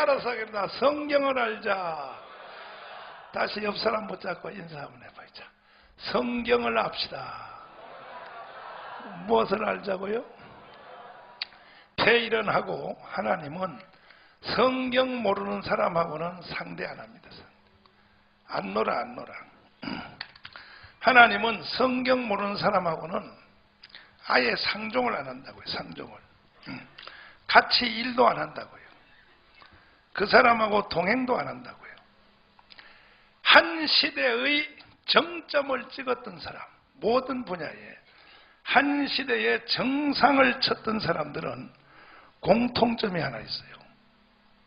따라서 하겠다. 성경을 알자. 다시 옆 사람 붙잡고 인사 한번 해보자. 성경을 압시다. 무엇을 알자고요? 폐일은하고 하나님은 성경 모르는 사람하고는 상대 안 합니다. 안 놀아. 하나님은 성경 모르는 사람하고는 아예 상종을 안 한다고요. 상종을. 같이 일도 안 한다고요. 그 사람하고 동행도 안 한다고요. 한 시대의 정점을 찍었던 사람, 모든 분야에 한 시대의 정상을 쳤던 사람들은 공통점이 하나 있어요.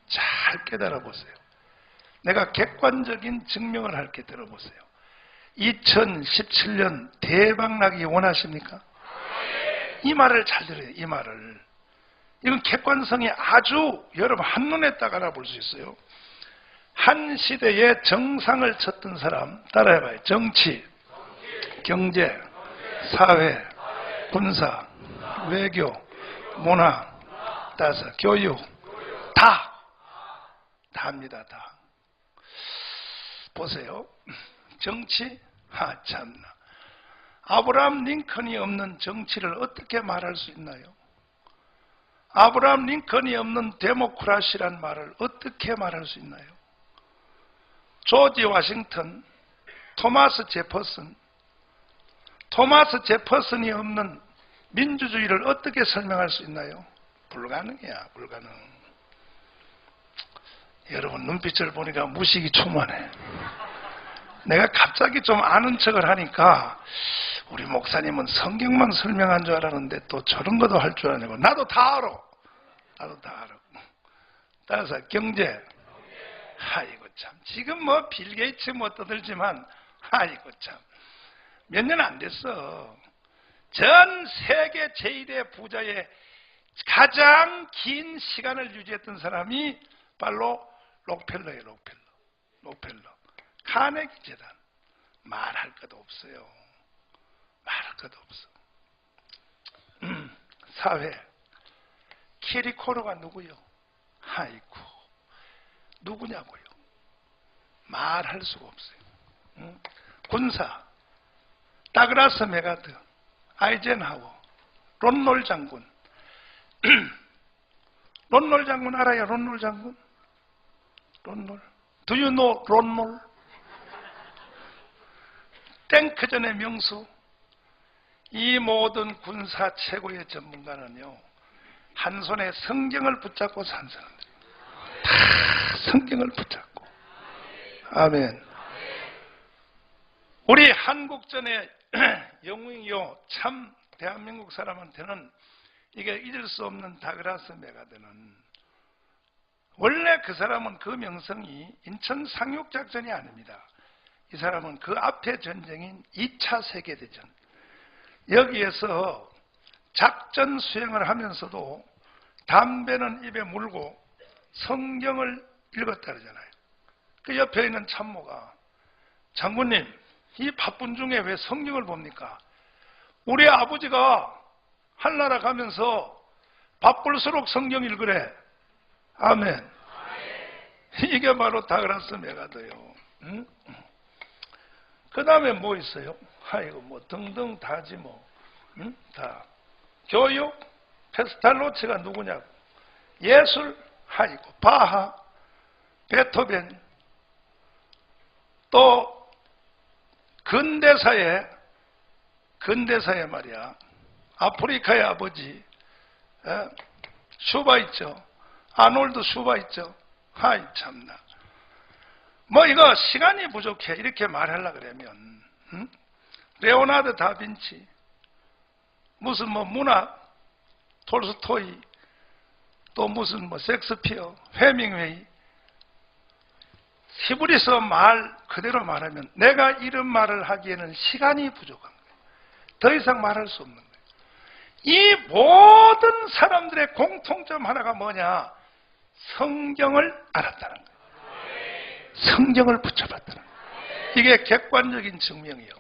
잘 깨달아 보세요. 내가 객관적인 증명을 할게 들어보세요. 2017년 대박나기 원하십니까? 이 말을 잘 들어요. 이 말을. 이건 객관성이 아주 여러분 한눈에 딱 알아볼 수 있어요. 한 시대의 정상을 쳤던 사람 따라해봐요. 정치, 경제, 사회, 군사, 외교, 문화, 따서 교육 다 합니다. 다. 보세요. 정치? 참나. 아브라함 링컨이 없는 정치를 어떻게 말할 수 있나요? 아브라함 링컨이 없는 데모크라시란 말을 어떻게 말할 수 있나요? 조지 워싱턴, 토마스 제퍼슨이 없는 민주주의를 어떻게 설명할 수 있나요? 불가능이야, 불가능. 여러분 눈빛을 보니까 무식이 충만해. 내가 갑자기 좀 아는 척을 하니까 우리 목사님은 성경만 설명한 줄 알았는데 또 저런 것도 할 줄 아네고. 나도 다 알아. 따라서 경제. 아이고 참. 지금 뭐 빌 게이츠 뭐 떠들지만 아이고 참. 몇 년 안 됐어. 전 세계 제1의 부자의 가장 긴 시간을 유지했던 사람이 바로 록펠러예요. 록펠러. 카네기 재단. 말할 것도 없어요. 말할 것도 없어. 사회. 키리코르가 누구요? 아이고. 누구냐고요? 말할 수가 없어요. 군사. 다그라스 메가드. 아이젠하워. 론놀 장군. 론놀 장군 알아요? 론놀 장군? 론놀. Do you know 론놀? 탱크전의 명수. 이 모든 군사 최고의 전문가는요, 한 손에 성경을 붙잡고 산 사람들이에요. 다 성경을 붙잡고. 아멘. 우리 한국전의 영웅이요, 참 대한민국 사람한테는 이게 잊을 수 없는 다그라스 메가드는, 원래 그 사람은 그 명성이 인천 상륙작전이 아닙니다. 이 사람은 그 앞에 전쟁인 2차 세계대전, 여기에서 작전 수행을 하면서도 담배는 입에 물고 성경을 읽었다 그러잖아요. 그 옆에 있는 참모가, 장군님, 이 바쁜 중에 왜 성경을 봅니까? 우리 아버지가 한나라 가면서 바쁠수록 성경 읽으래. 아멘. 이게 바로 다그라스 메가드요. 응? 그 다음에 뭐 있어요? 아이고, 뭐 등등 다지 뭐. 응? 다. 교육, 페스탈로치가 누구냐고. 예술, 아이고, 바하, 베토벤. 또 근대사에 말이야, 아프리카의 아버지, 슈바 있죠. 아놀드 슈바 있죠. 아이 참나. 뭐 이거 시간이 부족해 이렇게 말하려고 그러면, 레오나르도 다빈치, 무슨 뭐 문학, 톨스토이, 또 무슨 뭐 섹스피어, 헤밍웨이, 히브리서 말 그대로 말하면 내가 이런 말을 하기에는 시간이 부족한 거예요. 더 이상 말할 수 없는 거예요. 이 모든 사람들의 공통점 하나가 뭐냐? 성경을 알았다는 거예요. 성경을 붙여봤다는 거예요. 이게 객관적인 증명이에요.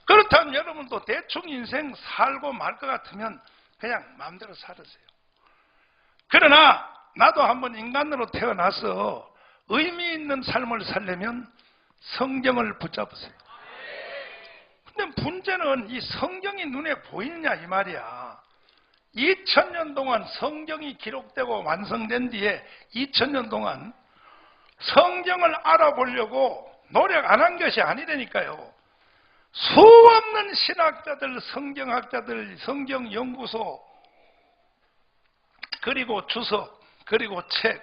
그렇다면 여러분도 대충 인생 살고 말 것 같으면 그냥 마음대로 살으세요. 그러나 나도 한번 인간으로 태어나서 의미 있는 삶을 살려면 성경을 붙잡으세요. 근데 문제는 이 성경이 눈에 보이느냐 이 말이야. 2000년 동안 성경이 기록되고 완성된 뒤에 2000년 동안 성경을 알아보려고 노력 안 한 것이 아니라니까요. 수없는 신학자들, 성경학자들, 성경연구소, 그리고 주석, 그리고 책,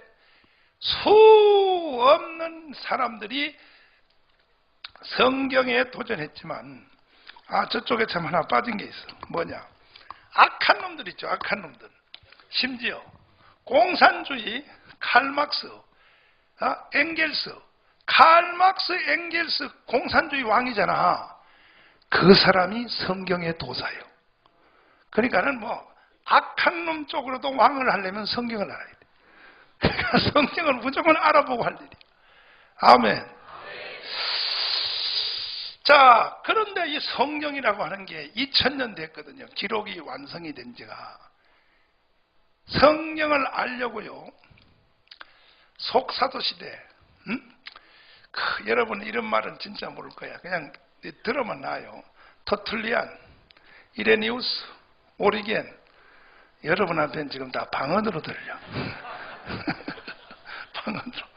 수없는 사람들이 성경에 도전했지만 저쪽에 참 하나 빠진 게 있어. 뭐냐? 악한 놈들 있죠. 악한 놈들. 심지어 공산주의 칼막스, 엥겔스, 칼막스, 엥겔스 공산주의 왕이잖아. 그 사람이 성경의 도사예요. 그러니까는 악한 놈 쪽으로도 왕을 하려면 성경을 알아야 돼. 그러니까 성경을 무조건 알아보고 할 일이야. 아멘. 자, 그런데 이 성경이라고 하는 게 2000년 됐거든요. 기록이 완성이 된 지가. 성경을 알려고요. 속사도 시대. 여러분 이런 말은 진짜 모를 거야. 그냥 들으면 나요. 터툴리안, 이레니우스, 오리겐. 여러분한테는 지금 다 방언으로 들려. 방언으로.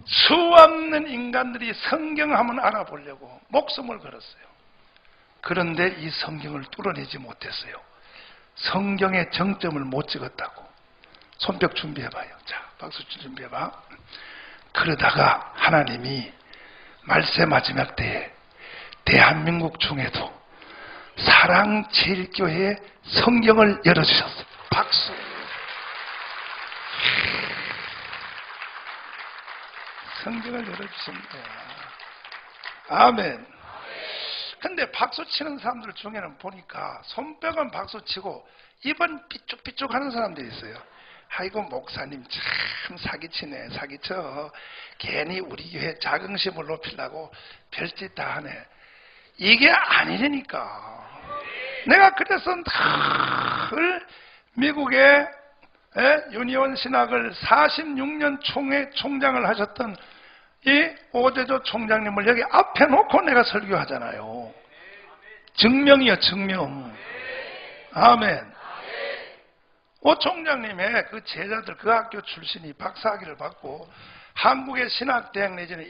수없는 인간들이 성경 한번 알아보려고 목숨을 걸었어요. 그런데 이 성경을 뚫어내지 못했어요. 성경의 정점을 못 찍었다고. 손뼉 준비해봐요. 자, 박수 준비해봐. 그러다가 하나님이 말세 마지막 때에 대한민국 중에도 사랑제일교회에 성경을 열어주셨어요. 박수. 성경을 열어주십니다. 아멘. 근데 박수 치는 사람들 중에는 보니까 손뼉은 박수 치고 입은 삐쭉삐쭉 하는 사람들이 있어요. 아이고 목사님 참 사기치네, 사기쳐. 괜히 우리 교회 자긍심을 높이려고 별짓 다 하네. 이게 아니라니까. 내가 그래서 늘 미국의 유니온 신학을 46년 총장을 하셨던 이 오재조 총장님을 여기 앞에 놓고 내가 설교하잖아요. 증명이요, 증명. 아멘. 오 총장님의 그 제자들, 그 학교 출신이 박사학위를 받고 한국의 신학대학 내지는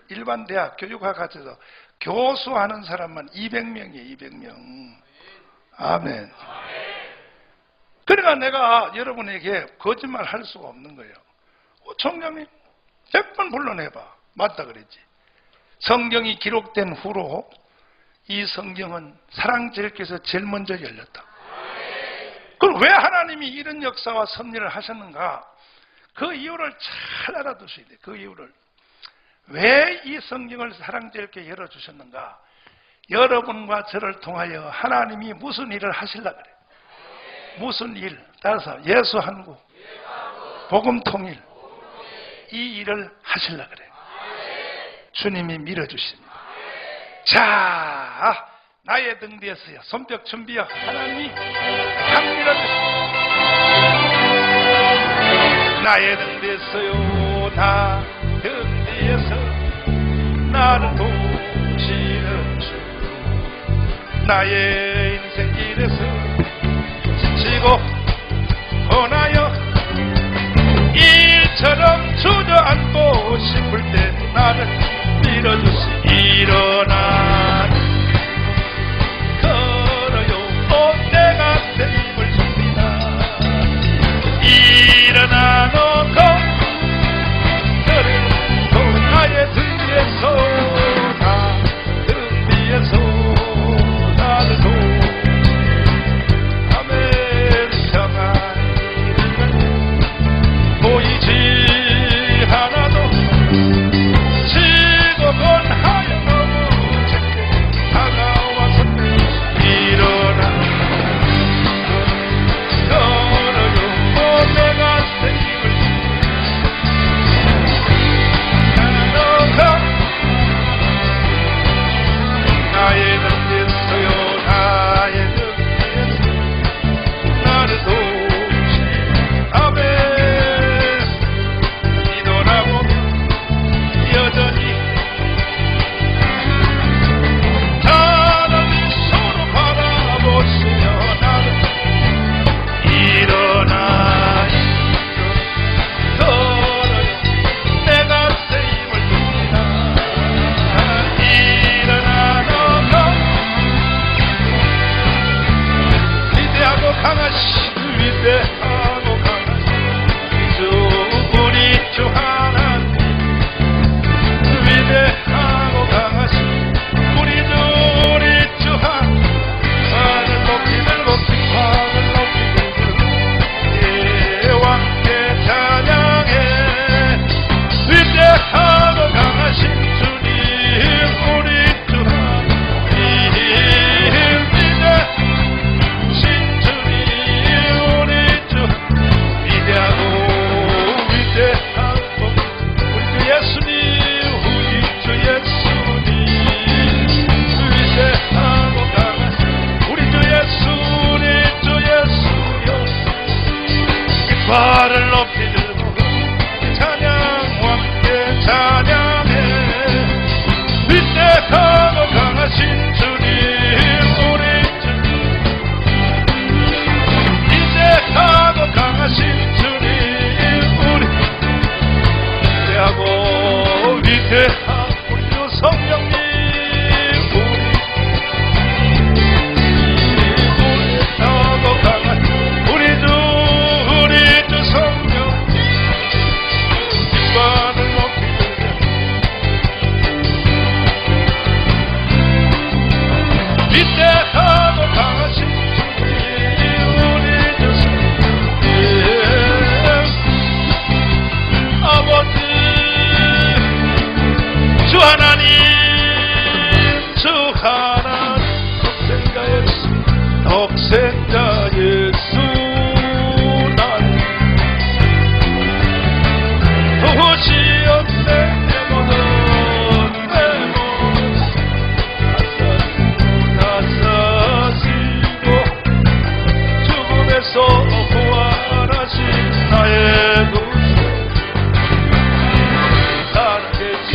일반 대학 교육학과에서 교수하는 사람만 200명이에요, 200명. 아멘. 그러니까 내가 여러분에게 거짓말 할 수가 없는 거예요. 총장님 100번 불러내봐. 맞다 그랬지. 성경이 기록된 후로 이 성경은 사랑제일교회에서 제일 먼저 열렸다. 그럼 왜 하나님이 이런 역사와 섭리를 하셨는가? 그 이유를 잘 알아두셔야 돼. 그 이유를. 왜 이 성경을 사랑제일교회에 열어주셨는가? 여러분과 저를 통하여 하나님이 무슨 일을 하시려고 그래? 무슨 일? 따라서 예수 한국, 복음 통일, 이 일을 하시려고 그래. 주님이 밀어주십니다. 자, 나의 등 뒤에서요. 손뼉 준비요. 하나님이 확 밀어주십니다. 나의 등 뒤에서요. 나 등 뒤에서 나를 도우시는 주. 나의 인생길에서 지치고 혼하여 일처럼 주저앉고 싶을 때 나를 밀어주시. 일어나 걸어요. 내가 새 힘을 줍니다. 일어나 놓고 걸어 나의 등 뒤에서 나 등 뒤에서 나를 도우. 아멘. 평안이 보이지 하나도 지고건 하여 너무 깃발을 높이 들고 찬양과 함께 찬양해. 위대하고 강하신 주님 우리 주, 위대하고 강하신 주님 우리, 위대하고 위대한 우리 주 성령님 주 하나님, 주 하나님, 독생자 예수 나를 도우시옵네. 내 모든 나사시고 죽음에서 부활하신 나의 구주 살아계신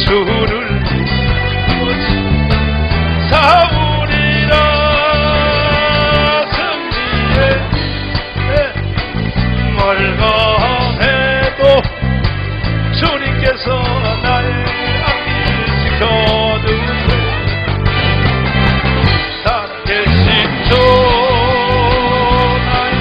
주를 사우리라 승리에 멀거해도 주님께서 나의 앞길 지켜두세. 살아계신 주 나의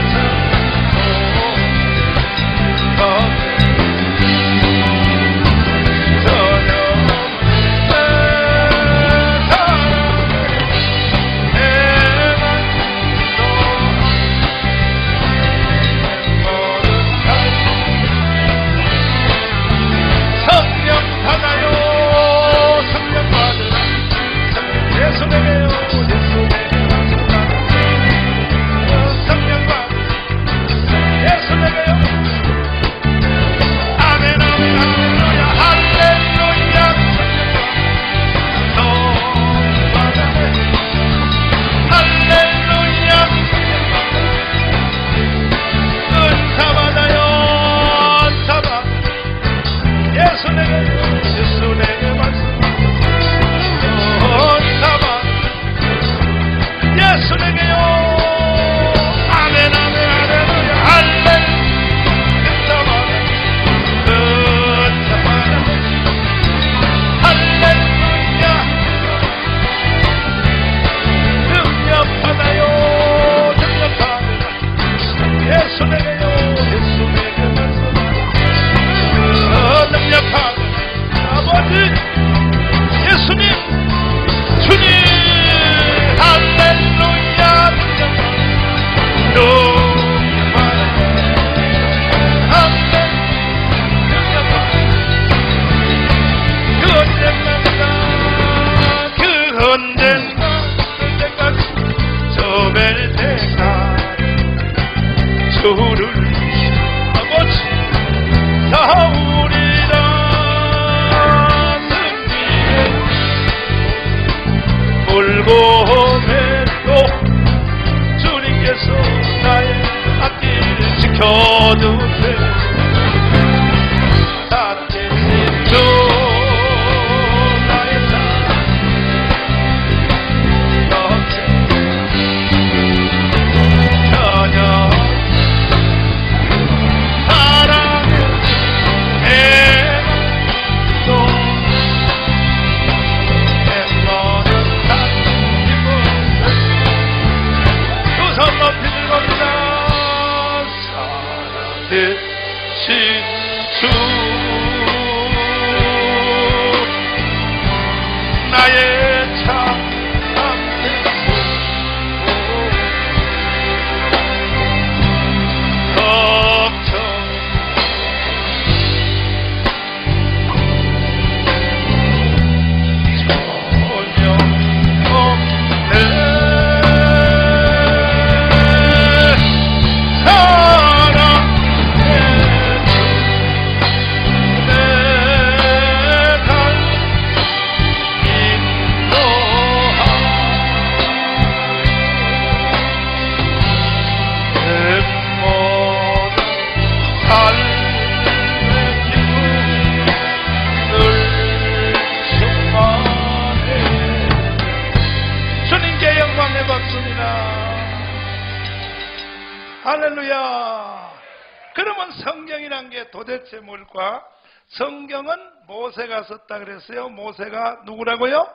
성경이란 게 도대체 뭘까? 성경은 모세가 썼다 그랬어요. 모세가 누구라고요?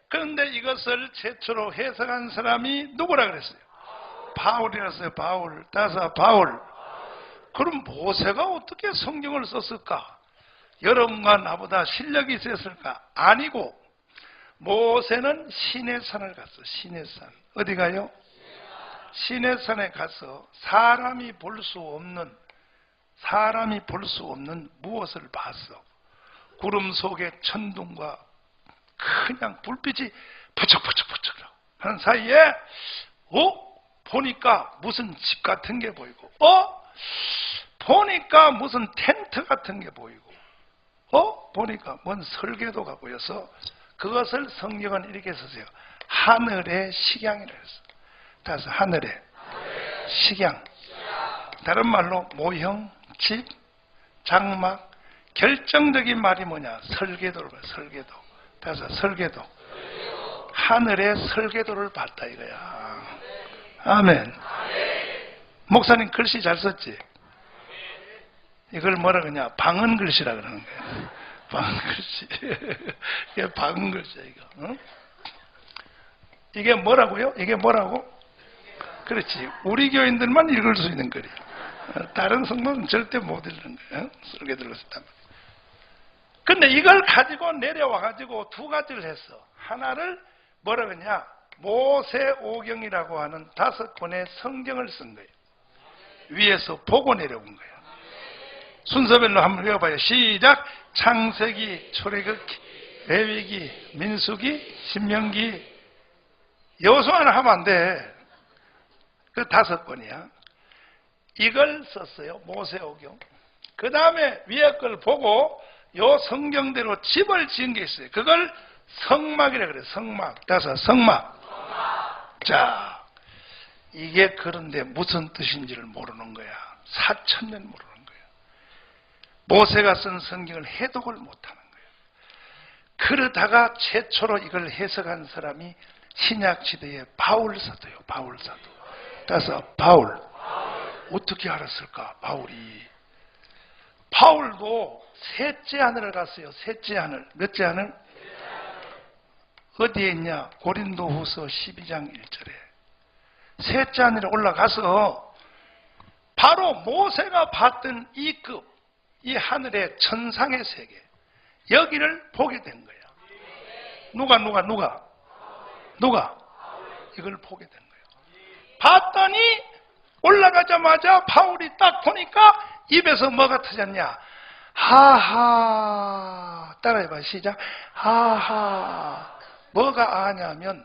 그런데 이것을 최초로 해석한 사람이 누구라 그랬어요? 바울이라서요. 바울. 따라서 바울. 그럼 모세가 어떻게 성경을 썼을까? 여러분과 나보다 실력이 있었을까? 아니고 모세는 시내산을 갔어. 시내산. 어디 가요? 시내산에 가서 사람이 볼 수 없는 무엇을 봤어. 구름 속에 천둥과 그냥 불빛이 부쩍부쩍부쩍 하는 사이에 보니까 무슨 집 같은 게 보이고 보니까 무슨 텐트 같은 게 보이고 보니까 뭔 설계도가 보여서 그것을 성경은 이렇게 썼어요. 하늘의 식양이라 했어. 따라서 하늘의 식양. 다른 말로 모형, 집, 장막. 결정적인 말이 뭐냐? 설계도를 봐. 설계도. 따라서 설계도. 하늘의 설계도를 봤다 이거야. 아멘. 목사님 글씨 잘 썼지? 이걸 뭐라 그러냐? 방언 글씨라 그러는 거야. 방언 글씨. 이게 방언 글씨야 이거. 응? 이게 뭐라고요? 이게 뭐라고? 그렇지. 우리 교인들만 읽을 수 있는 글이. 다른 성도는 절대 못 읽는 거예요. 설계도를 썼단 말이에요. 근데 이걸 가지고 내려와가지고 두 가지를 했어. 하나를 뭐라 그러냐? 모세오경이라고 하는 5권의 성경을 쓴 거예요. 위에서 보고 내려온 거예요. 순서별로 한번 외워봐요. 시작! 창세기, 출애굽기, 레위기, 민수기, 신명기. 여호수아는 하면 안 돼. 그 5권이야. 이걸 썼어요. 모세오경. 그 다음에 위에 걸 보고 요 성경대로 집을 지은 게 있어요. 그걸 성막이라 그래요. 성막. 따라서 성막. 자, 이게 그런데 무슨 뜻인지를 모르는 거야. 4,000년 모르는 거야. 모세가 쓴 성경을 해독을 못하는 거야. 그러다가 최초로 이걸 해석한 사람이 신약시대의 바울사도예요. 바울사도. 따라서 바울. 어떻게 알았을까? 바울도 셋째 하늘을 갔어요. 셋째 하늘. 몇째 하늘? 어디에 있냐? 고린도후서 12장 1절에 셋째 하늘에 올라가서 바로 모세가 봤던 이 하늘의 천상의 세계, 여기를 보게 된 거야. 누가 이걸 보게 된 거예요. 봤더니 올라가자마자 바울이 딱 보니까 입에서 뭐가 터졌냐? 하하. 따라해봐. 시작. 하하. 뭐가 아냐면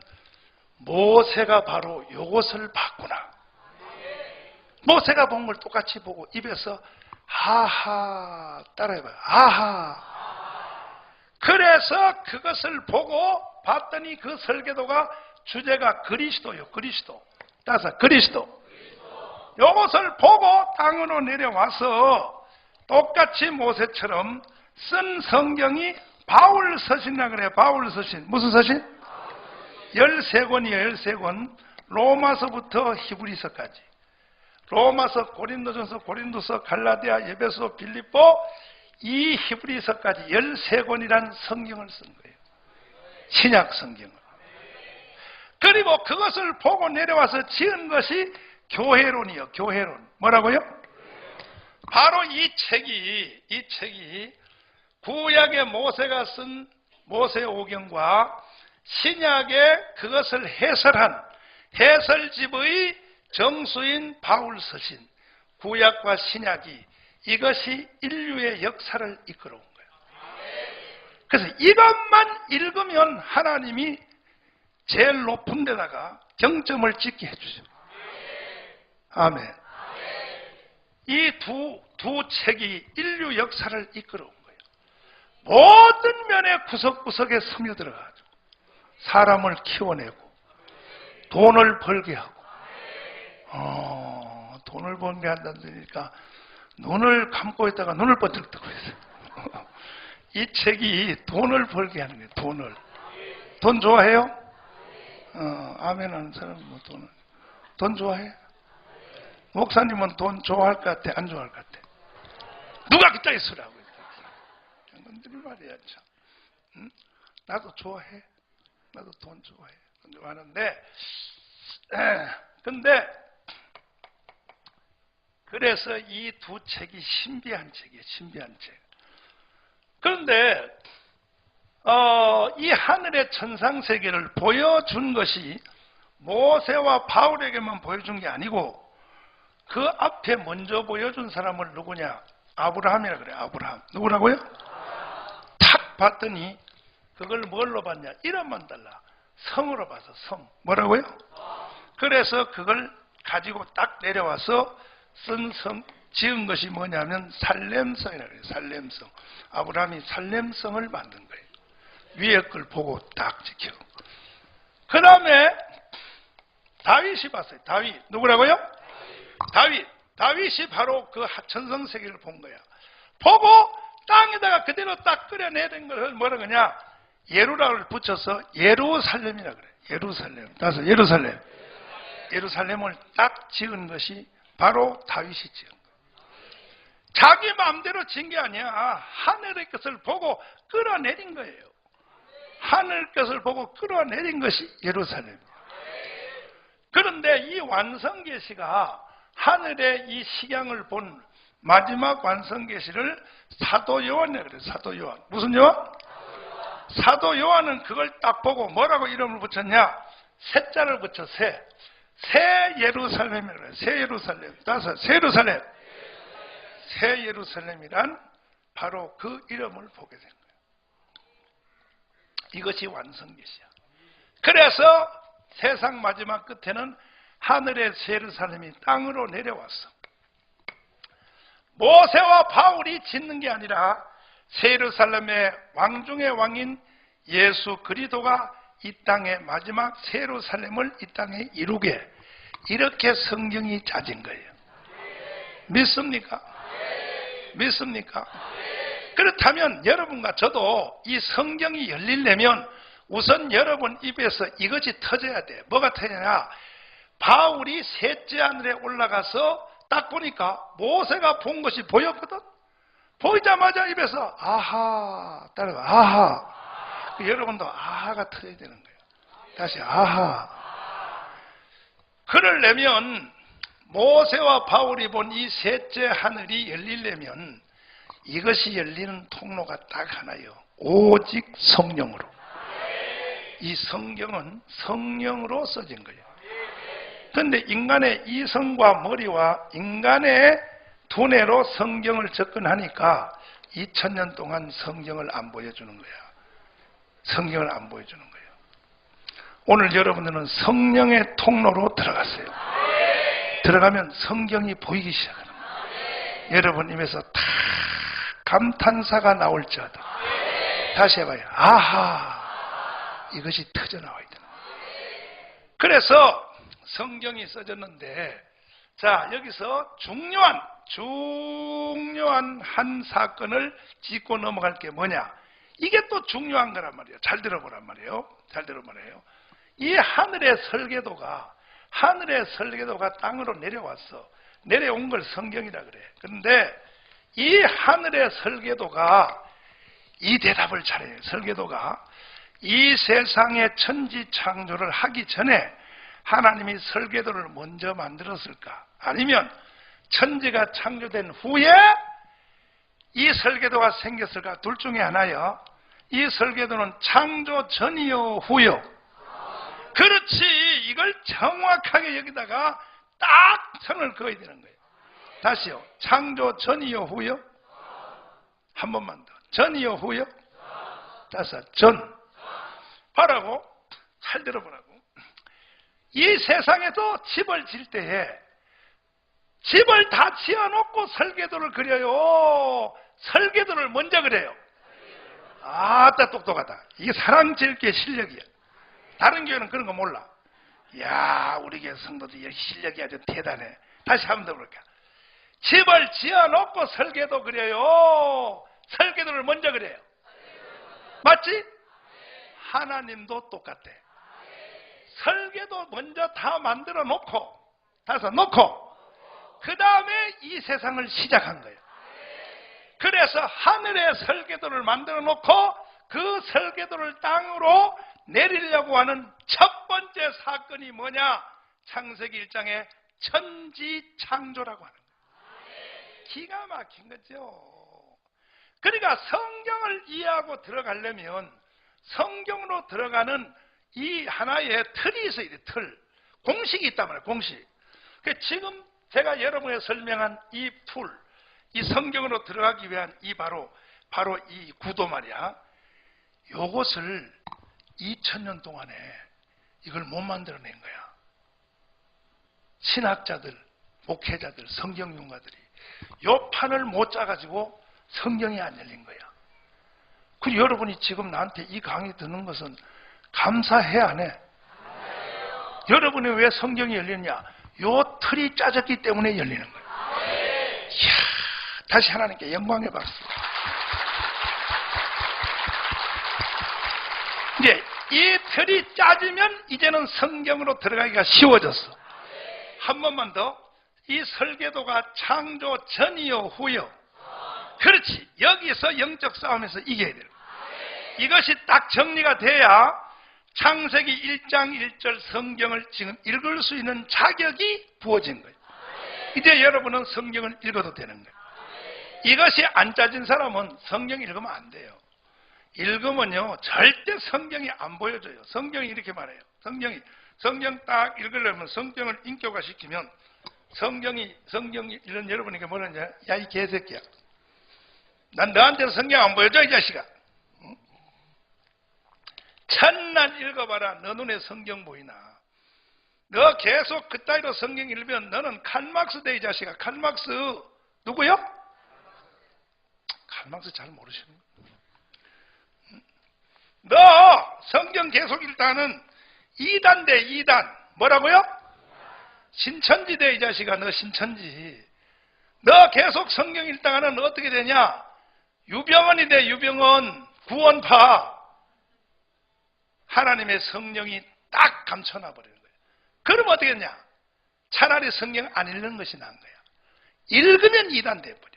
모세가 바로 이것을 봤구나. 모세가 본 걸 똑같이 보고 입에서 하하. 따라해봐. 하하. 그래서 그것을 보고 봤더니 그 설계도가 주제가 그리스도요. 그리스도. 따라서 그리스도. 이것을 보고 땅으로 내려와서 똑같이 모세처럼 쓴 성경이 바울 서신이라 그래요. 바울 서신. 무슨 서신? 13권이에요. 13권. 로마서부터 히브리서까지. 로마서, 고린도전서, 고린도서, 갈라디아, 에베소, 빌립보, 이 히브리서까지 13권이란 성경을 쓴 거예요. 신약 성경을. 그리고 그것을 보고 내려와서 지은 것이 교회론이요. 교회론. 뭐라고요? 바로 이 책이 구약의 모세가 쓴 모세오경과 신약의 그것을 해설한 해설집의 정수인 바울 서신, 구약과 신약이 이것이 인류의 역사를 이끌어온 거예요. 그래서 이것만 읽으면 하나님이 제일 높은 데다가 정점을 찍게 해주죠. 아멘. 이 두 책이 인류 역사를 이끌어온 거예요. 모든 면의 구석구석에 스며들어가지고 사람을 키워내고 돈을 벌게 하고 돈을 벌게 한다니까 눈을 감고 있다가 눈을 번쩍 뜨고 있어요. 이 책이 돈을 벌게 하는 거예요. 돈 좋아해요? 아멘 하는 사람은 뭐 돈 좋아해? 목사님은 돈 좋아할 것 같아? 안 좋아할 것 같아? 누가 그따위 쓰라고 했다. 근데 말이야 참. 응? 나도 좋아해. 나도 돈 좋아해. 좋아하는데 근데 그래서 이 두 책이 신비한 책이에요. 신비한 책. 그런데 이 하늘의 천상세계를 보여준 것이 모세와 바울에게만 보여준 게 아니고 그 앞에 먼저 보여준 사람을 누구냐? 아브라함이라 그래. 아브라함. 누구라고요? 탁 봤더니 그걸 뭘로 봤냐? 이름만 달라. 성으로 봐서 성. 뭐라고요? 그래서 그걸 가지고 딱 내려와서 쓴 성, 지은 것이 뭐냐면 살렘성이라고 해요. 살렘성. 아브라함이 살렘성을 만든 거예요. 위에 걸 보고 딱 지켜. 그 다음에 다윗이 봤어요. 다윗. 누구라고요? 다윗이 바로 그 천성세계를 본 거야. 보고 땅에다가 그대로 딱 끓여내는 것을 뭐라 그러냐? 예루라를 붙여서 예루살렘이라 그래. 예루살렘. 따라서 예루살렘. 예루살렘을 딱 지은 것이 바로 다윗이 지은 거예요. 자기 마음대로 지은 게 아니야. 하늘의 것을 보고 끌어내린 거예요. 하늘 것을 보고 끌어내린 것이 예루살렘이에요. 그런데 이 완성계시가 하늘의 이 식양을 본 마지막 완성계시를 사도 요한이라고 그래요. 사도 요한. 무슨 요한? 사도 요한은 그걸 딱 보고 뭐라고 이름을 붙였냐? 새자를 붙여 새 예루살렘이라고 그래요. 새 예루살렘. 따라서 새 예루살렘. 새 예루살렘이란 바로 그 이름을 보게 된 거예요. 이것이 완성계시야. 그래서 세상 마지막 끝에는 하늘의 새 예루살렘이 땅으로 내려왔어. 모세와 바울이 짓는 게 아니라 새 예루살렘의 왕 중의 왕인 예수 그리스도가 이 땅의 마지막 새 예루살렘을 이 땅에 이루게 이렇게 성경이 짜진 거예요. 믿습니까? 믿습니까? 그렇다면 여러분과 저도 이 성경이 열리려면 우선 여러분 입에서 이것이 터져야 돼. 뭐가 터지냐? 바울이 셋째 하늘에 올라가서 딱 보니까 모세가 본 것이 보였거든. 보이자마자 입에서 아하 따라가 아하. 여러분도 아하가 터져야 되는 거예요. 다시 아하. 그러려면 모세와 바울이 본 이 셋째 하늘이 열리려면 이것이 열리는 통로가 딱 하나요. 오직 성령으로. 이 성경은 성령으로 써진 거예요. 그런데 인간의 이성과 머리와 인간의 두뇌로 성경을 접근하니까 2000년 동안 성경을 안 보여주는 거야. 성경을 안 보여주는 거예요. 오늘 여러분들은 성령의 통로로 들어갔어요. 들어가면 성경이 보이기 시작하는 거예요. 여러분 입에서 다 감탄사가 나올지어다. 다시 해봐요. 아하. 이것이 터져나와야 되는 거예요. 그래서 성경이 써졌는데, 자, 여기서 중요한 한 사건을 짚고 넘어갈 게 뭐냐? 이게 또 중요한 거란 말이에요. 잘 들어보란 말이에요. 잘 들어보래요. 이 하늘의 설계도가 땅으로 내려왔어. 내려온 걸 성경이라 그래. 그런데 이 하늘의 설계도가 이 대답을 잘해요. 설계도가 이 세상의 천지 창조를 하기 전에 하나님이 설계도를 먼저 만들었을까? 아니면 천지가 창조된 후에 이 설계도가 생겼을까? 둘 중에 하나요. 이 설계도는 창조 전이요 후요? 그렇지. 이걸 정확하게 여기다가 딱 선을 그어야 되는 거예요. 다시요. 창조 전이요 후요? 한 번만 더. 전이요 후요? 다섯. 전. 봐라고. 잘 들어보라고. 이 세상에도 집을 질 때에 집을 다 지어놓고 설계도를 그려요. 설계도를 먼저 그려요. 아따 똑똑하다. 이게 사람 지을 게 실력이야. 다른 교회는 그런 거 몰라. 이야, 우리 교회 성도들이 실력이 아주 대단해. 다시 한 번 더 볼까? 집을 지어놓고 설계도 그려요. 설계도를 먼저 그려요. 맞지? 하나님도 똑같대. 설계도 먼저 다 만들어 놓고, 그 다음에 이 세상을 시작한 거예요. 그래서 하늘의 설계도를 만들어 놓고 그 설계도를 땅으로 내리려고 하는 첫 번째 사건이 뭐냐? 창세기 1장의 천지창조라고 하는 거예요. 기가 막힌 거죠. 그러니까 성경을 이해하고 들어가려면 성경으로 들어가는 이 하나의 틀이 있어야 돼. 틀. 공식이 있단 말이에요. 공식. 지금 제가 여러분에 설명한 이 툴, 이 성경으로 들어가기 위한 이 바로 이 구도 말이야. 요것을 2000년 동안에 이걸 못 만들어낸 거야. 신학자들, 목회자들, 성경용가들이 요 판을 못 짜가지고 성경이 안 열린 거야. 그리고 여러분이 지금 나한테 이 강의 듣는 것은 감사해 안 해? 여러분이 왜 성경이 열리느냐? 요 틀이 짜졌기 때문에 열리는 거예요. 이야, 다시 하나님께 영광의 박수. 이제 이 틀이 짜지면 이제는 성경으로 들어가기가 쉬워졌어. 한 번만 더. 이 설계도가 창조 전이요 후요. 그렇지. 여기서 영적 싸움에서 이겨야 돼요. 이것이 딱 정리가 돼야 창세기 1장 1절 성경을 지금 읽을 수 있는 자격이 부어진 거예요. 이제 여러분은 성경을 읽어도 되는 거예요. 이것이 안 짜진 사람은 성경 읽으면 안 돼요. 읽으면요 절대 성경이 안 보여져요. 성경이 이렇게 말해요. 성경 딱 읽으려면 성경을 인격화시키면 성경이 이런 여러분에게 뭐라냐? 야, 이 개새끼야. 난 너한테 성경 안 보여줘, 이 자식아. 응? 첫날 읽어봐라. 너 눈에 성경 보이나? 너 계속 그따위로 성경 읽으면 너는 칼막스 돼, 이 자식아. 칼막스. 누구요? 칼막스 잘 모르시는 거야. 너 성경 계속 읽다는 2단 돼, 2단. 뭐라고요? 신천지 돼, 이 자식아. 너 신천지. 너 계속 성경 읽다가는 어떻게 되냐? 유병헌이 돼, 유병헌. 구원파. 하나님의 성령이 딱 감춰놔 버리는 거예요. 그럼 어떻게 되냐? 차라리 성경 안 읽는 것이 나은 거야. 읽으면 2단 돼버려.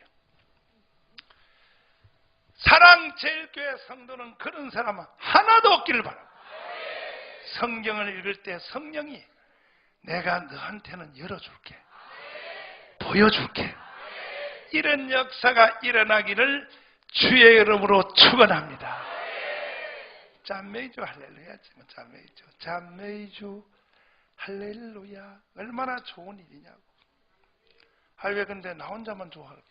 사랑제일교회 성도는 그런 사람 하나도 없기를 바랍니다. 성경을 읽을 때 성령이 내가 너한테는 열어줄게. 보여줄게. 이런 역사가 일어나기를 주의 이름으로 축원합니다.赞美주 할렐루야.赞美주 할렐루야. 얼마나 좋은 일이냐고. 왜 근데 나 혼자만 좋아할까?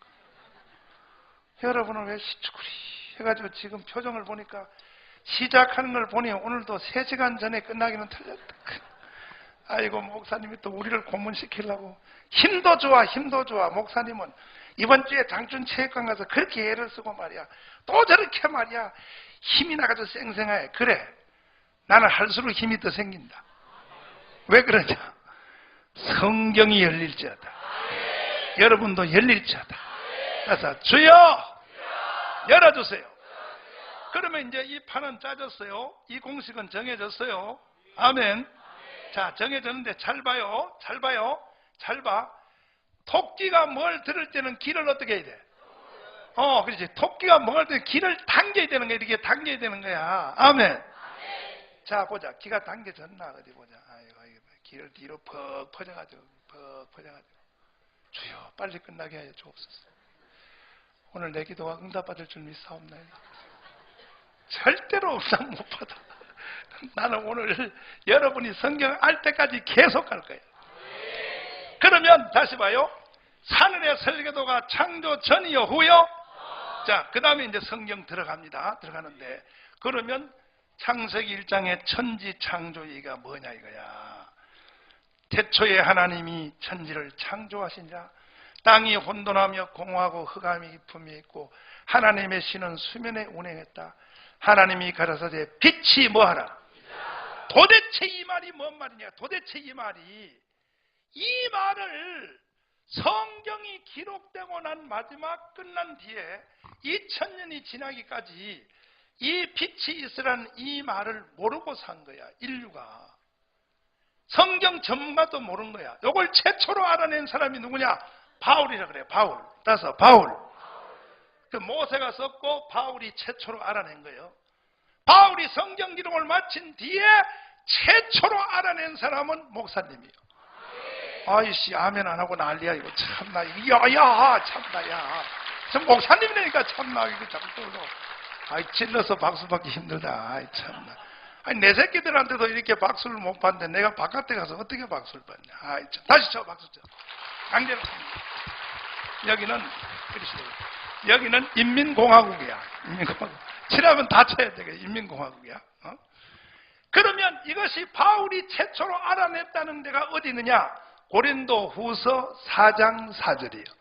여러분은 왜 시추구리 해가지고 지금 표정을 보니까 시작하는 걸 보니 오늘도 3시간 전에 끝나기는 틀렸다. 아이고, 목사님이 또 우리를 고문시키려고. 힘도 좋아. 목사님은 이번 주에 장춘체육관 가서 그렇게 애를 쓰고 말이야. 또 저렇게 말이야. 힘이 나가지고 쌩쌩해. 그래. 나는 할수록 힘이 더 생긴다. 왜 그러냐? 성경이 열릴지어다. 여러분도 열릴지어다. 그래서 주여 열어주세요. 그러면 이제 이 판은 짜졌어요. 이 공식은 정해졌어요. 아멘. 자, 정해졌는데 잘 봐요. 잘 봐. 토끼가 뭘 들을 때는 길을 어떻게 해야 돼? 그렇지. 토끼가 뭘 들을 때 길을 당겨야 되는 거야. 이렇게 당겨야 되는 거야. 아멘. 자, 보자. 기가 당겨졌나? 어디 보자. 아이고, 길을 뒤로 퍽 퍼져가지고. 주여, 빨리 끝나게 하여 주옵소서. 오늘 내 기도가 응답받을 줄 믿사옵나요? 절대로 응답 못 받아. 나는 오늘 여러분이 성경 알 때까지 계속 갈 거예요. 그러면 다시 봐요. 하늘의 설계도가 창조 전이요 후요? 자, 그 다음에 이제 성경 들어가는데, 그러면 창세기 1장의 천지 창조 얘기가 뭐냐 이거야. 태초에 하나님이 천지를 창조하시니라. 땅이 혼돈하며 공허하고 흑암이 깊음이 있고 하나님의 신은 수면에 운행했다. 하나님이 가라사대 빛이 뭐하라? 도대체 이 말이 뭔 말이냐? 도대체 이 말을 성경이 기록되고 난 마지막 끝난 뒤에 2000년이 지나기까지 이 빛이 있으라는 이 말을 모르고 산 거야. 인류가. 성경 전문가도 모르는 거야. 이걸 최초로 알아낸 사람이 누구냐? 바울이라 그래. 바울. 따라서 바울. 그 모세가 썼고 바울이 최초로 알아낸 거예요. 바울이 성경 기록을 마친 뒤에 최초로 알아낸 사람은 목사님이에요. 아이씨, 아멘 안 하고 난리야. 이거 참나. 야, 참나, 야. 저 목사님이니까 참나. 이거 자꾸 또. 아이, 찔러서 박수 받기 힘들다. 아이, 참나. 아니, 내 새끼들한테도 이렇게 박수를 못 받는데 내가 바깥에 가서 어떻게 박수를 받냐. 아이, 참. 다시 쳐, 박수 쳐. 강제로 칩니다. 여기는 인민공화국이야. 인민공화국. 치라면 다 쳐야 돼. 인민공화국이야. 어? 그러면 이것이 바울이 최초로 알아냈다는 데가 어디 있느냐? 고린도 후서 4장 4절이에요.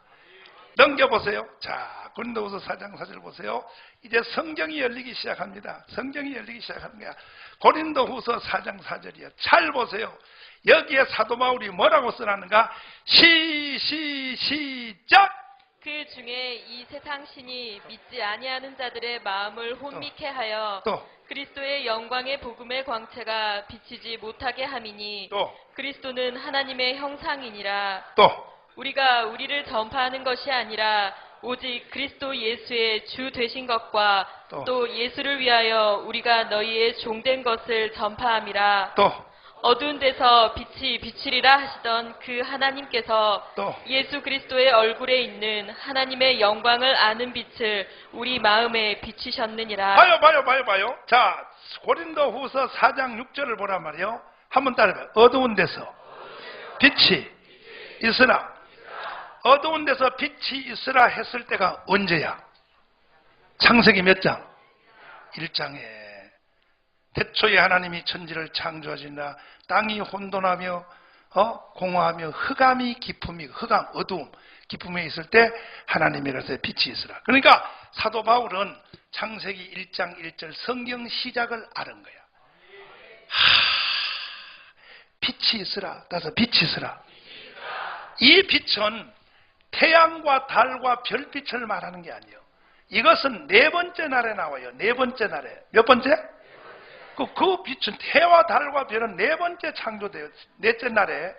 넘겨보세요. 자, 고린도 후서 4장 4절 보세요. 이제 성경이 열리기 시작합니다. 성경이 열리기 시작하는 거야. 고린도 후서 4장 4절이에요. 잘 보세요. 여기에 사도 바울이 뭐라고 써놨는가? 시작! 그 중에 이 세상 신이 믿지 아니하는 자들의 마음을 혼미케 하여 또 그리스도의 영광의 복음의 광채가 비치지 못하게 함이니 또 그리스도는 하나님의 형상이니라. 또 우리가 우리를 전파하는 것이 아니라 오직 그리스도 예수의 주 되신 것과 또 예수를 위하여 우리가 너희의 종된 것을 전파함이라. 또 어두운 데서 빛이 비치리라 하시던 그 하나님께서 또 예수 그리스도의 얼굴에 있는 하나님의 영광을 아는 빛을 우리 마음에 비치셨느니라. 봐요. 자, 고린도 후서 4장 6절을 보란 말이에요. 한번 따라해봐요. 어두운 데서 빛이 있으라. 어두운 데서 빛이 있으라 했을 때가 언제야? 창세기 몇 장? 1장에. 태초에 하나님이 천지를 창조하시나 땅이 혼돈하며 공허하며 흑암이 기품이 흑암 어두움 기품에 있을 때 하나님이 그래서 빛이 있으라. 그러니까 사도 바울은 창세기 1장 1절 성경 시작을 아는 거야. 빛이 있으라. 따라서 빛이 있으라. 이 빛은 태양과 달과 별빛을 말하는 게 아니에요. 이것은 네 번째 날에 나와요. 네 번째 날에. 몇 번째? 그 빛은 태와 달과 별은 네 번째 창조돼요. 넷째 날에.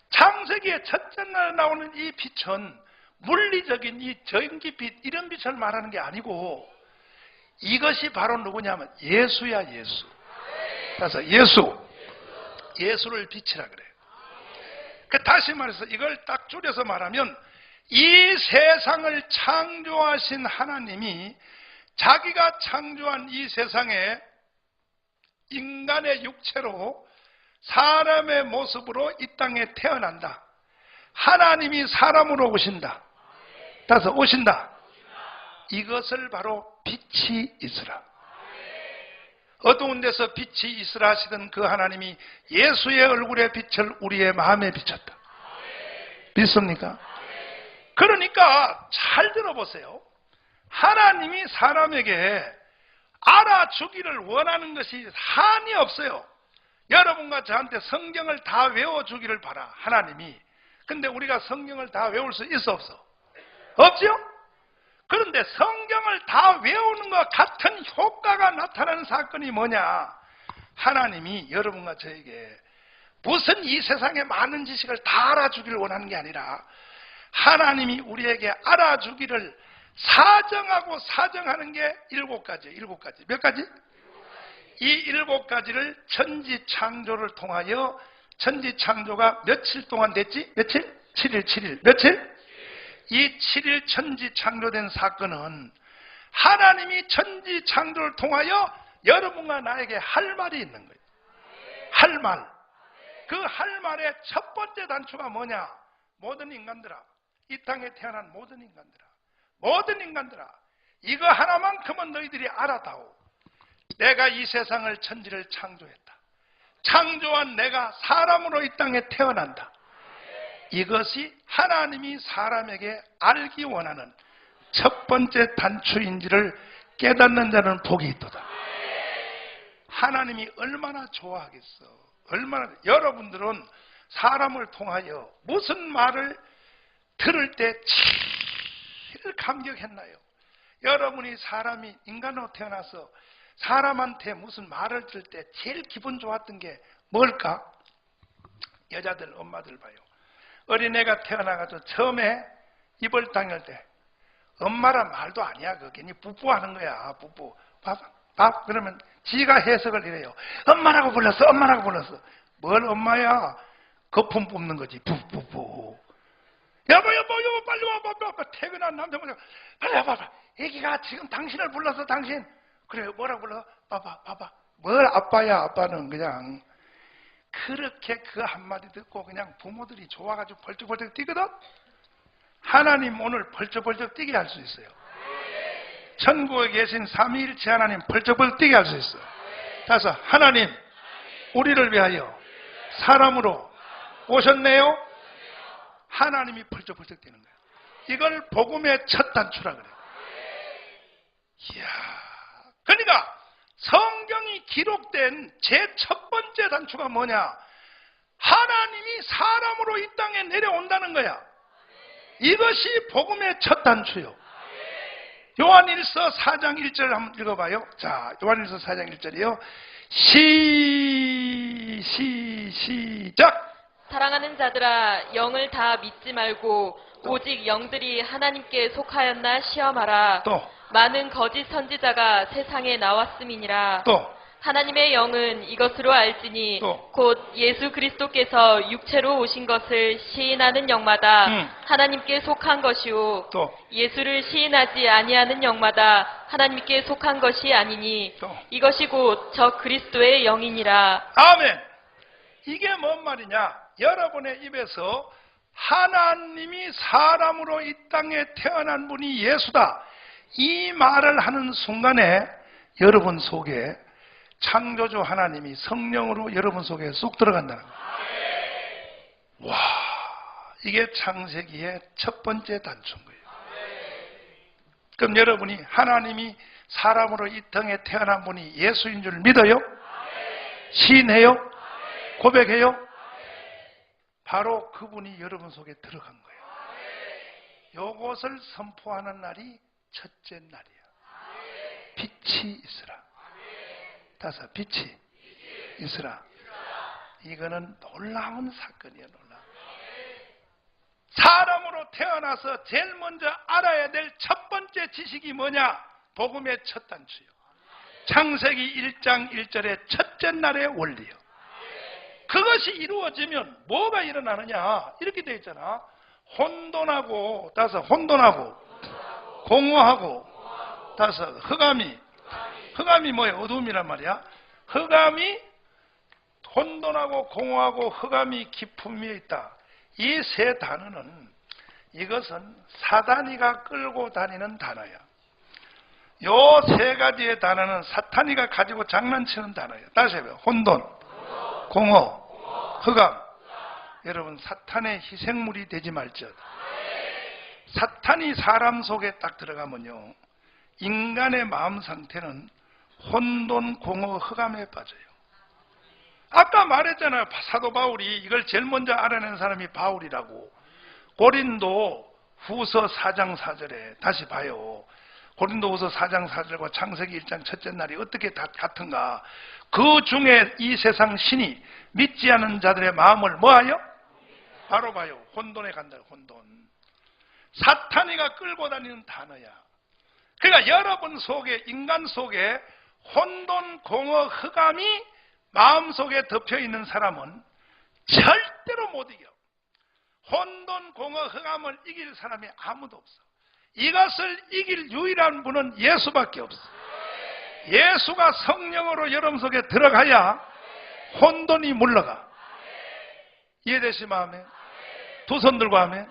창세기의 첫째 날에 나오는 이 빛은 물리적인 이 전기빛 이런 빛을 말하는 게 아니고 이것이 바로 누구냐면 예수야, 예수. 그래서 예수를 빛이라 그래요. 다시 말해서 이걸 딱 줄여서 말하면 이 세상을 창조하신 하나님이 자기가 창조한 이 세상에 인간의 육체로 사람의 모습으로 이 땅에 태어난다. 하나님이 사람으로 오신다. 따라서 오신다. 이것을 바로 빛이 있으라. 어두운 데서 빛이 있으라 하시던 그 하나님이 예수의 얼굴의 빛을 우리의 마음에 비쳤다. 믿습니까? 그러니까 잘 들어보세요. 하나님이 사람에게 알아주기를 원하는 것이 한이 없어요. 여러분과 저한테 성경을 다 외워주기를 바라, 하나님이. 근데 우리가 성경을 다 외울 수 있어, 없어? 없죠? 그런데 성경을 다 외우는 것 같은 효과가 나타나는 사건이 뭐냐? 하나님이 여러분과 저에게 무슨 이 세상의 많은 지식을 다 알아주기를 원하는 게 아니라 하나님이 우리에게 알아주기를 사정하고 사정하는 게 7가지. 7가지. 몇 가지? 이 7가지를 천지창조를 통하여 천지창조가 며칠 동안 됐지? 며칠? 7일. 며칠? 이 7일 천지창조된 사건은 하나님이 천지창조를 통하여 여러분과 나에게 할 말이 있는 거예요. 할 말. 그 할 말의 첫 번째 단추가 뭐냐? 모든 인간들아, 이 땅에 태어난 모든 인간들아, 이거 하나만큼은 너희들이 알아다오. 내가 이 세상을 천지를 창조했다. 창조한 내가 사람으로 이 땅에 태어난다. 이것이 하나님이 사람에게 알기 원하는 첫 번째 단추인지를 깨닫는 자는 복이 있도다. 하나님이 얼마나 좋아하겠어. 여러분들은 사람을 통하여 무슨 말을 들을 때 제일 감격했나요? 여러분이 사람이 인간으로 태어나서 사람한테 무슨 말을 들을 때 제일 기분 좋았던 게 뭘까? 여자들, 엄마들 봐요. 어린애가 태어나가지고 처음에 입을 당길 때 엄마란 말도 아니야. 그거 괜히 부부하는 거야. 부부. 밥. 그러면 지가 해석을 이래요. 엄마라고 불렀어. 엄마라고 불렀어. 뭘 엄마야? 거품 뽑는 거지. 부부부. 여보 빨리 와봐. 퇴근한 남자분이 빨리 와봐. 애기가 지금 당신을 불렀어. 당신. 그래 뭐라고 불러? 봐봐. 뭘 아빠야. 아빠는 그냥 그렇게 그 한마디 듣고 그냥 부모들이 좋아가지고 벌쩍벌쩍 뛰거든. 하나님 오늘 벌쩍벌쩍 뛰게 할 수 있어요. 천국에 계신 삼위일체 하나님 벌쩍벌쩍 뛰게 할 수 있어요. 따라서 하나님 우리를 위하여 사람으로 오셨네요. 하나님이 벌쩍벌쩍 뛰는 거예요. 이걸 복음의 첫 단추라 그래요. 이야, 그러니까 성경이 기록된 제 첫 번째 단추가 뭐냐? 하나님이 사람으로 이 땅에 내려온다는 거야. 이것이 복음의 첫 단추요. 요한일서 4장 1절 한번 읽어봐요. 자, 요한일서 4장 1절이요. 시작. 사랑하는 자들아, 영을 다 믿지 말고 오직 영들이 하나님께 속하였나 시험하라. 또 많은 거짓 선지자가 세상에 나왔음이니라. 또 하나님의 영은 이것으로 알지니 또. 곧 예수 그리스도께서 육체로 오신 것을 시인하는 영마다 하나님께 속한 것이요 또. 예수를 시인하지 아니하는 영마다 하나님께 속한 것이 아니니 또. 이것이 곧 저 그리스도의 영이니라. 아멘. 이게 뭔 말이냐? 여러분의 입에서 하나님이 사람으로 이 땅에 태어난 분이 예수다. 이 말을 하는 순간에 여러분 속에 창조주 하나님이 성령으로 여러분 속에 쏙 들어간다는 거예요. 와, 이게 창세기의 첫 번째 단추인 거예요. 그럼 여러분이 하나님이 사람으로 이 땅에 태어난 분이 예수인 줄 믿어요? 시인해요? 고백해요? 바로 그분이 여러분 속에 들어간 거예요. 요것을 선포하는 날이 첫째 날이야. 빛이 있으라. 따라서 빛이 있으라. 이거는 놀라운 사건이에요. 사람으로 태어나서 제일 먼저 알아야 될 첫 번째 지식이 뭐냐? 복음의 첫 단추요. 창세기 1장 1절의 첫째 날의 원리요. 그것이 이루어지면 뭐가 일어나느냐? 이렇게 되어 있잖아. 혼돈하고, 따라서 혼돈하고, 공허하고, 따라서 흑암이 뭐예요? 어둠이란 말이야. 흑암이 혼돈하고 공허하고 흑암이 깊음 위에 있다. 이 세 단어는 이것은 사단이가 끌고 다니는 단어야. 요 세 가지의 단어는 사탄이가 가지고 장난치는 단어예요. 다시 해봐요. 혼돈, 공허, 흑암. 여러분 사탄의 희생물이 되지 말지어다. 사탄이 사람 속에 딱 들어가면요, 인간의 마음 상태는 혼돈, 공허, 흑암에 빠져요. 아까 말했잖아요. 사도 바울이 이걸 제일 먼저 알아낸 사람이 바울이라고. 고린도 후서 4장 4절에 다시 봐요. 고린도 후서 4장 4절과 창세기 1장 첫째 날이 어떻게 같은가. 그 중에 이 세상 신이 믿지 않는 자들의 마음을 뭐하여? 바로 봐요. 혼돈에 간다. 혼돈. 사탄이가 끌고 다니는 단어야. 그러니까 여러분 속에, 인간 속에 혼돈, 공허, 흑암이 마음속에 덮여있는 사람은 절대로 못 이겨. 혼돈, 공허, 흑암을 이길 사람이 아무도 없어. 이것을 이길 유일한 분은 예수밖에 없어. 예수가 성령으로 여러분 속에 들어가야 혼돈이 물러가. 이해되시면 아멘? 두 손 들고 아멘?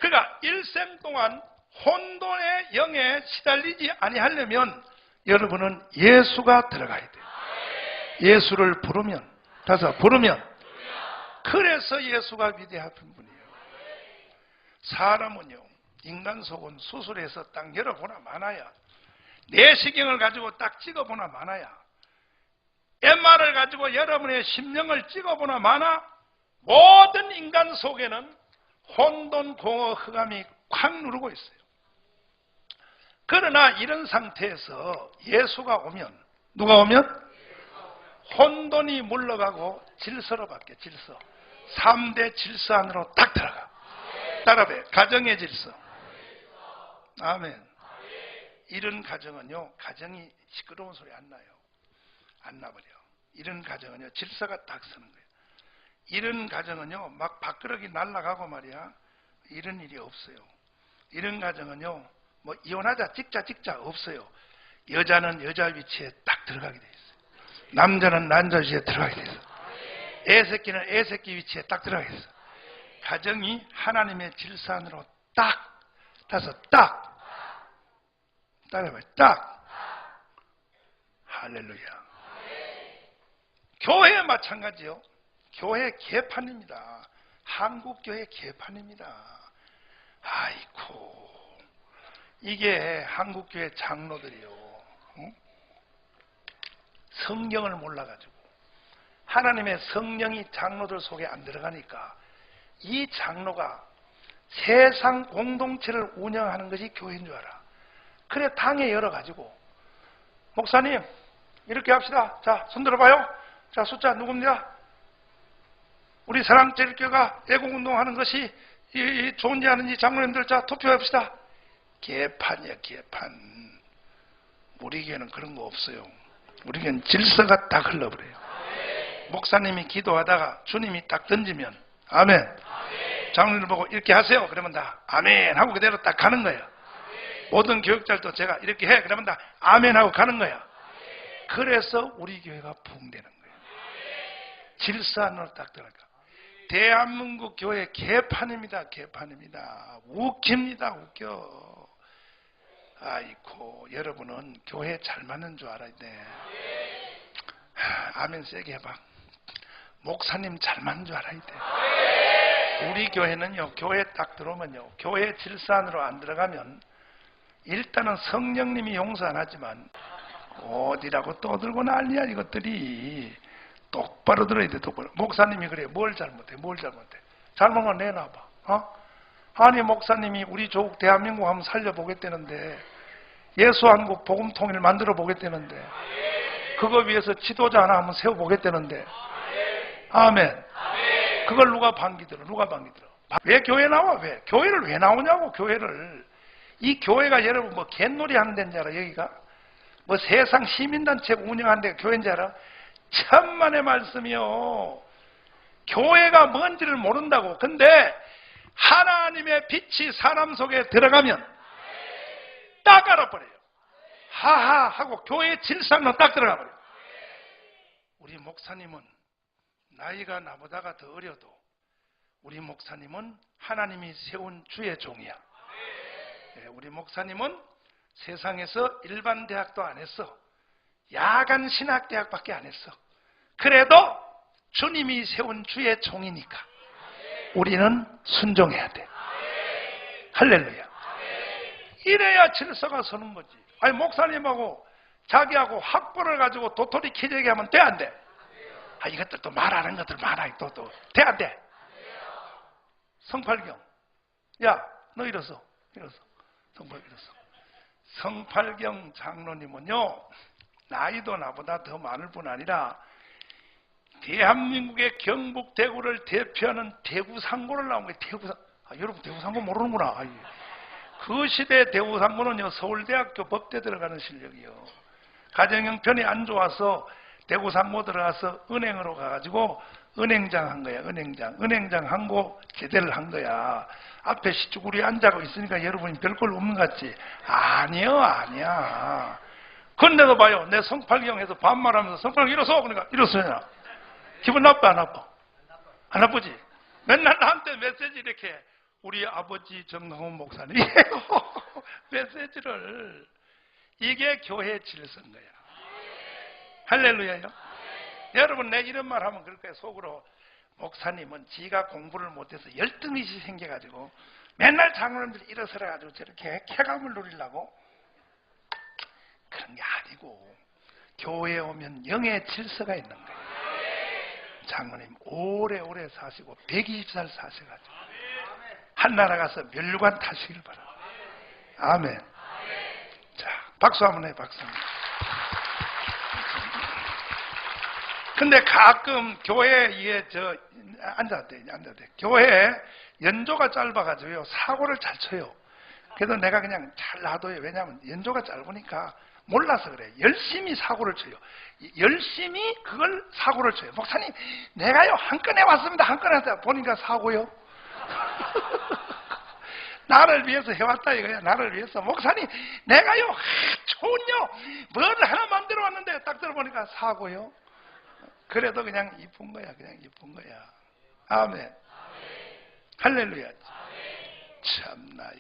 그러니까 일생 동안 혼돈의 영에 시달리지 아니하려면 여러분은 예수가 들어가야 돼요. 예수를 부르면, 다시 부르면, 그래서 예수가 위대한 분이에요. 사람은요, 인간 속은 수술해서 딱 열어보나 마나야, 내시경을 가지고 딱 찍어보나 마나야, MR을 가지고 여러분의 심령을 찍어보나 마나, 모든 인간 속에는 혼돈, 공허, 흑암이 콱 누르고 있어요. 그러나 이런 상태에서 예수가 오면, 누가 오면? 혼돈이 물러가고 질서로 바뀌어. 질서. 3대 질서 안으로 딱 들어가. 따라해. 가정의 질서, 아멘. 이런 가정은요, 가정이 시끄러운 소리 안 나요. 안 나버려. 이런 가정은요, 질서가 딱 서는 거예요. 이런 가정은요, 막 밥그릇이 날아가고 말이야. 이런 일이 없어요. 이런 가정은요, 뭐 이혼하자, 찍자 없어요. 여자는 여자 위치에 딱 들어가게 돼 있어요. 남자는 남자 위치에 들어가게 돼 있어요. 애새끼는 애새끼 위치에 딱 들어가게 돼 있어요. 가정이 하나님의 질서 안으로 딱 타서 딱 따라해봐요. 딱. 할렐루야. 교회 마찬가지요. 교회 개판입니다. 한국교회 개판입니다. 아이고, 이게 한국교회 장로들이요. 성경을 몰라가지고 하나님의 성령이 장로들 속에 안 들어가니까 이 장로가 세상 공동체를 운영하는 것이 교회인 줄 알아. 그래 당에 열어가지고 목사님 이렇게 합시다. 자, 손 들어봐요. 자, 숫자 누굽니다. 우리 사랑제일교회가 애국운동하는 것이 좋은지 아닌지 장로님들 자 투표합시다. 개판이야, 개판. 우리 교회는 그런 거 없어요. 우리 교회는 질서가 딱 흘러버려요. 목사님이 기도하다가 주님이 딱 던지면 아멘. 장로님들 보고 이렇게 하세요. 그러면 다 아멘 하고 그대로 딱 가는 거예요. 모든 교육자들도 제가 이렇게 해. 그러면 다 아멘 하고 가는 거야. 그래서 우리 교회가 부흥되는 거예요. 질서 안으로 딱 들어가. 대한민국 교회 개판입니다. 개판입니다. 웃깁니다. 웃겨. 아이고, 여러분은 교회 잘 맞는 줄 알아야 돼. 아멘 세게 해봐. 목사님 잘 맞는 줄 알아야 돼. 우리 교회는요, 교회 딱 들어오면요, 교회 질서 안으로 안 들어가면 일단은 성령님이 용서 안 하지만 어디라고 떠들고 난리야 이것들이. 똑바로 들어야 돼. 똑바로. 목사님이 그래. 뭘 잘못해. 잘못한 건 내놔봐. 아니 목사님이 우리 조국 대한민국 한번 살려보겠다는데, 예수 한국 복음통일 만들어 보겠다는데, 그거 위해서 지도자 하나 한번 세워보겠다는데, 아멘. 그걸 누가 반기들어? 왜 교회 나와? 왜? 교회를 왜 나오냐고, 교회를. 이 교회가 여러분 뭐 갯놀이 하는 데인 줄 알아, 여기가? 뭐 세상 시민단체 운영하는 데가 교회인 줄 알아? 천만의 말씀이요. 교회가 뭔지를 모른다고. 근데 하나님의 빛이 사람 속에 들어가면 딱 알아버려요. 하하 하고 교회의 질서는 딱 들어가 버려요. 우리 목사님은 나이가 나보다가 더 어려도 우리 목사님은 하나님이 세운 주의 종이야. 우리 목사님은 세상에서 일반 대학도 안 했어. 야간 신학대학밖에 안 했어. 그래도 주님이 세운 주의 종이니까 우리는 순종해야 돼. 할렐루야. 이래야 질서가 서는 거지. 아니 목사님하고 자기하고 학벌을 가지고 도토리 키재기 하면 돼, 안 돼? 이것들도 말하는 것들 많아. 또 돼, 안 돼? 성팔경, 야 너 이랬어. 성팔경 이랬어. 성팔경 장로님은요, 나이도 나보다 더 많을 뿐 아니라 대한민국의 경북 대구를 대표하는 대구상고를 나온 거예요. 여러분 대구상고 모르는구나. 그 시대 대구상고는요, 서울대학교 법대 들어가는 실력이요. 가정 형편이 안 좋아서 대구상고 들어가서 은행으로 가가지고 은행장 한 거야. 은행장 한고 제대를 한 거야. 앞에 시쭈구리 앉아고 있으니까 여러분이 별걸 없는 것 같지? 아니야. 근데도 봐요. 내 성팔경에서 반말하면서 성팔경 일어서! 그러니까 일어서냐? 기분 나빠, 안 나빠? 안 나쁘지? 맨날 나한테 메시지 이렇게, 우리 아버지 정강훈 목사님 메시지를. 이게 교회 질서인 거야. 할렐루야요. 여러분, 내 이런 말 하면 그럴 거예요. 속으로 목사님은 지가 공부를 못해서 열등의식이 생겨가지고 맨날 장로님들이 일어서가지고 저렇게 쾌감을 누리려고. 그런 게 아니고 교회에 오면 영의 질서가 있는 거예요. 장로님 오래오래 사시고 120살 사셔가지고 한나라 가서 멸관 타시길 바랍니다. 아멘. 자, 박수 한번 해. 박수. 근데 가끔 교회에 앉아도 돼. 교회 연조가 짧아가지고요, 사고를 잘 쳐요. 그래도 내가 그냥 잘 놔둬요. 왜냐하면 연조가 짧으니까 몰라서 그래. 열심히 사고를 쳐요. 열심히 그걸 사고를 쳐요. 목사님, 내가요 한 건에 왔습니다. 한 건에 왔다 보니까 사고요. 나를 위해서 해왔다 이거야. 나를 위해서. 목사님, 내가요 좋은요 뭘 하나 만들어 왔는데 딱 들어보니까 사고요. 그래도 그냥 이쁜 거야. 그냥 이쁜 거야. 아멘. 할렐루야. 참나.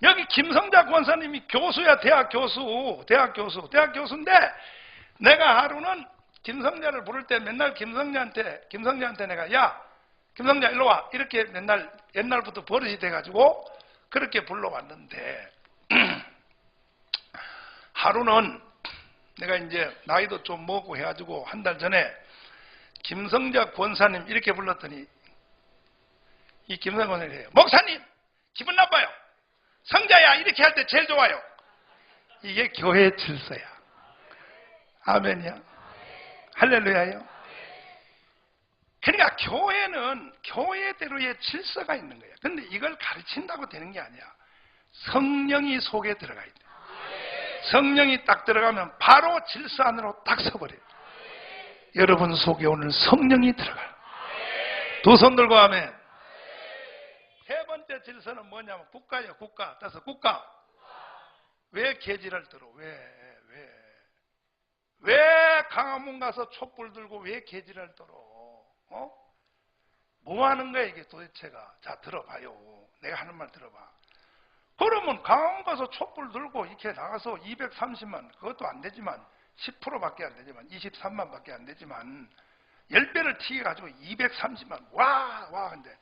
여기 김성자 권사님이 교수야. 대학 교수인데 내가 하루는 김성자를 부를 때 맨날 김성자한테 내가 야 김성자 일로 와 이렇게 맨날 옛날부터 버릇이 돼가지고 그렇게 불러왔는데 하루는 내가 이제 나이도 좀 먹고 해가지고 한 달 전에 김성자 권사님 이렇게 불렀더니 이 김성자 권사님이 해요. 목사님 기분 나빠요. 성자야 이렇게 할 때 제일 좋아요. 이게 교회의 질서야. 아멘이야. 할렐루야요. 그러니까 교회는 교회대로의 질서가 있는 거야. 근데 이걸 가르친다고 되는 게 아니야. 성령이 속에 들어가야 돼. 성령이 딱 들어가면 바로 질서 안으로 딱 서버려요. 여러분 속에 오늘 성령이 들어가요. 두 손 들고 아멘. 세 번째 질서는 뭐냐면 국가예요. 국가. 따라서 국가. 왜 계지를 들어? 왜 강화문 가서 촛불 들고 왜 계지를 들어? 뭐 하는 거야 이게 도대체가? 자 들어봐요. 내가 하는 말 들어봐. 그러면 강화문 가서 촛불 들고 이렇게 나가서 230만 그것도 안 되지만 10%밖에 안 되지만 23만 밖에 안 되지만 10배를 튀겨가지고 230만 와 근데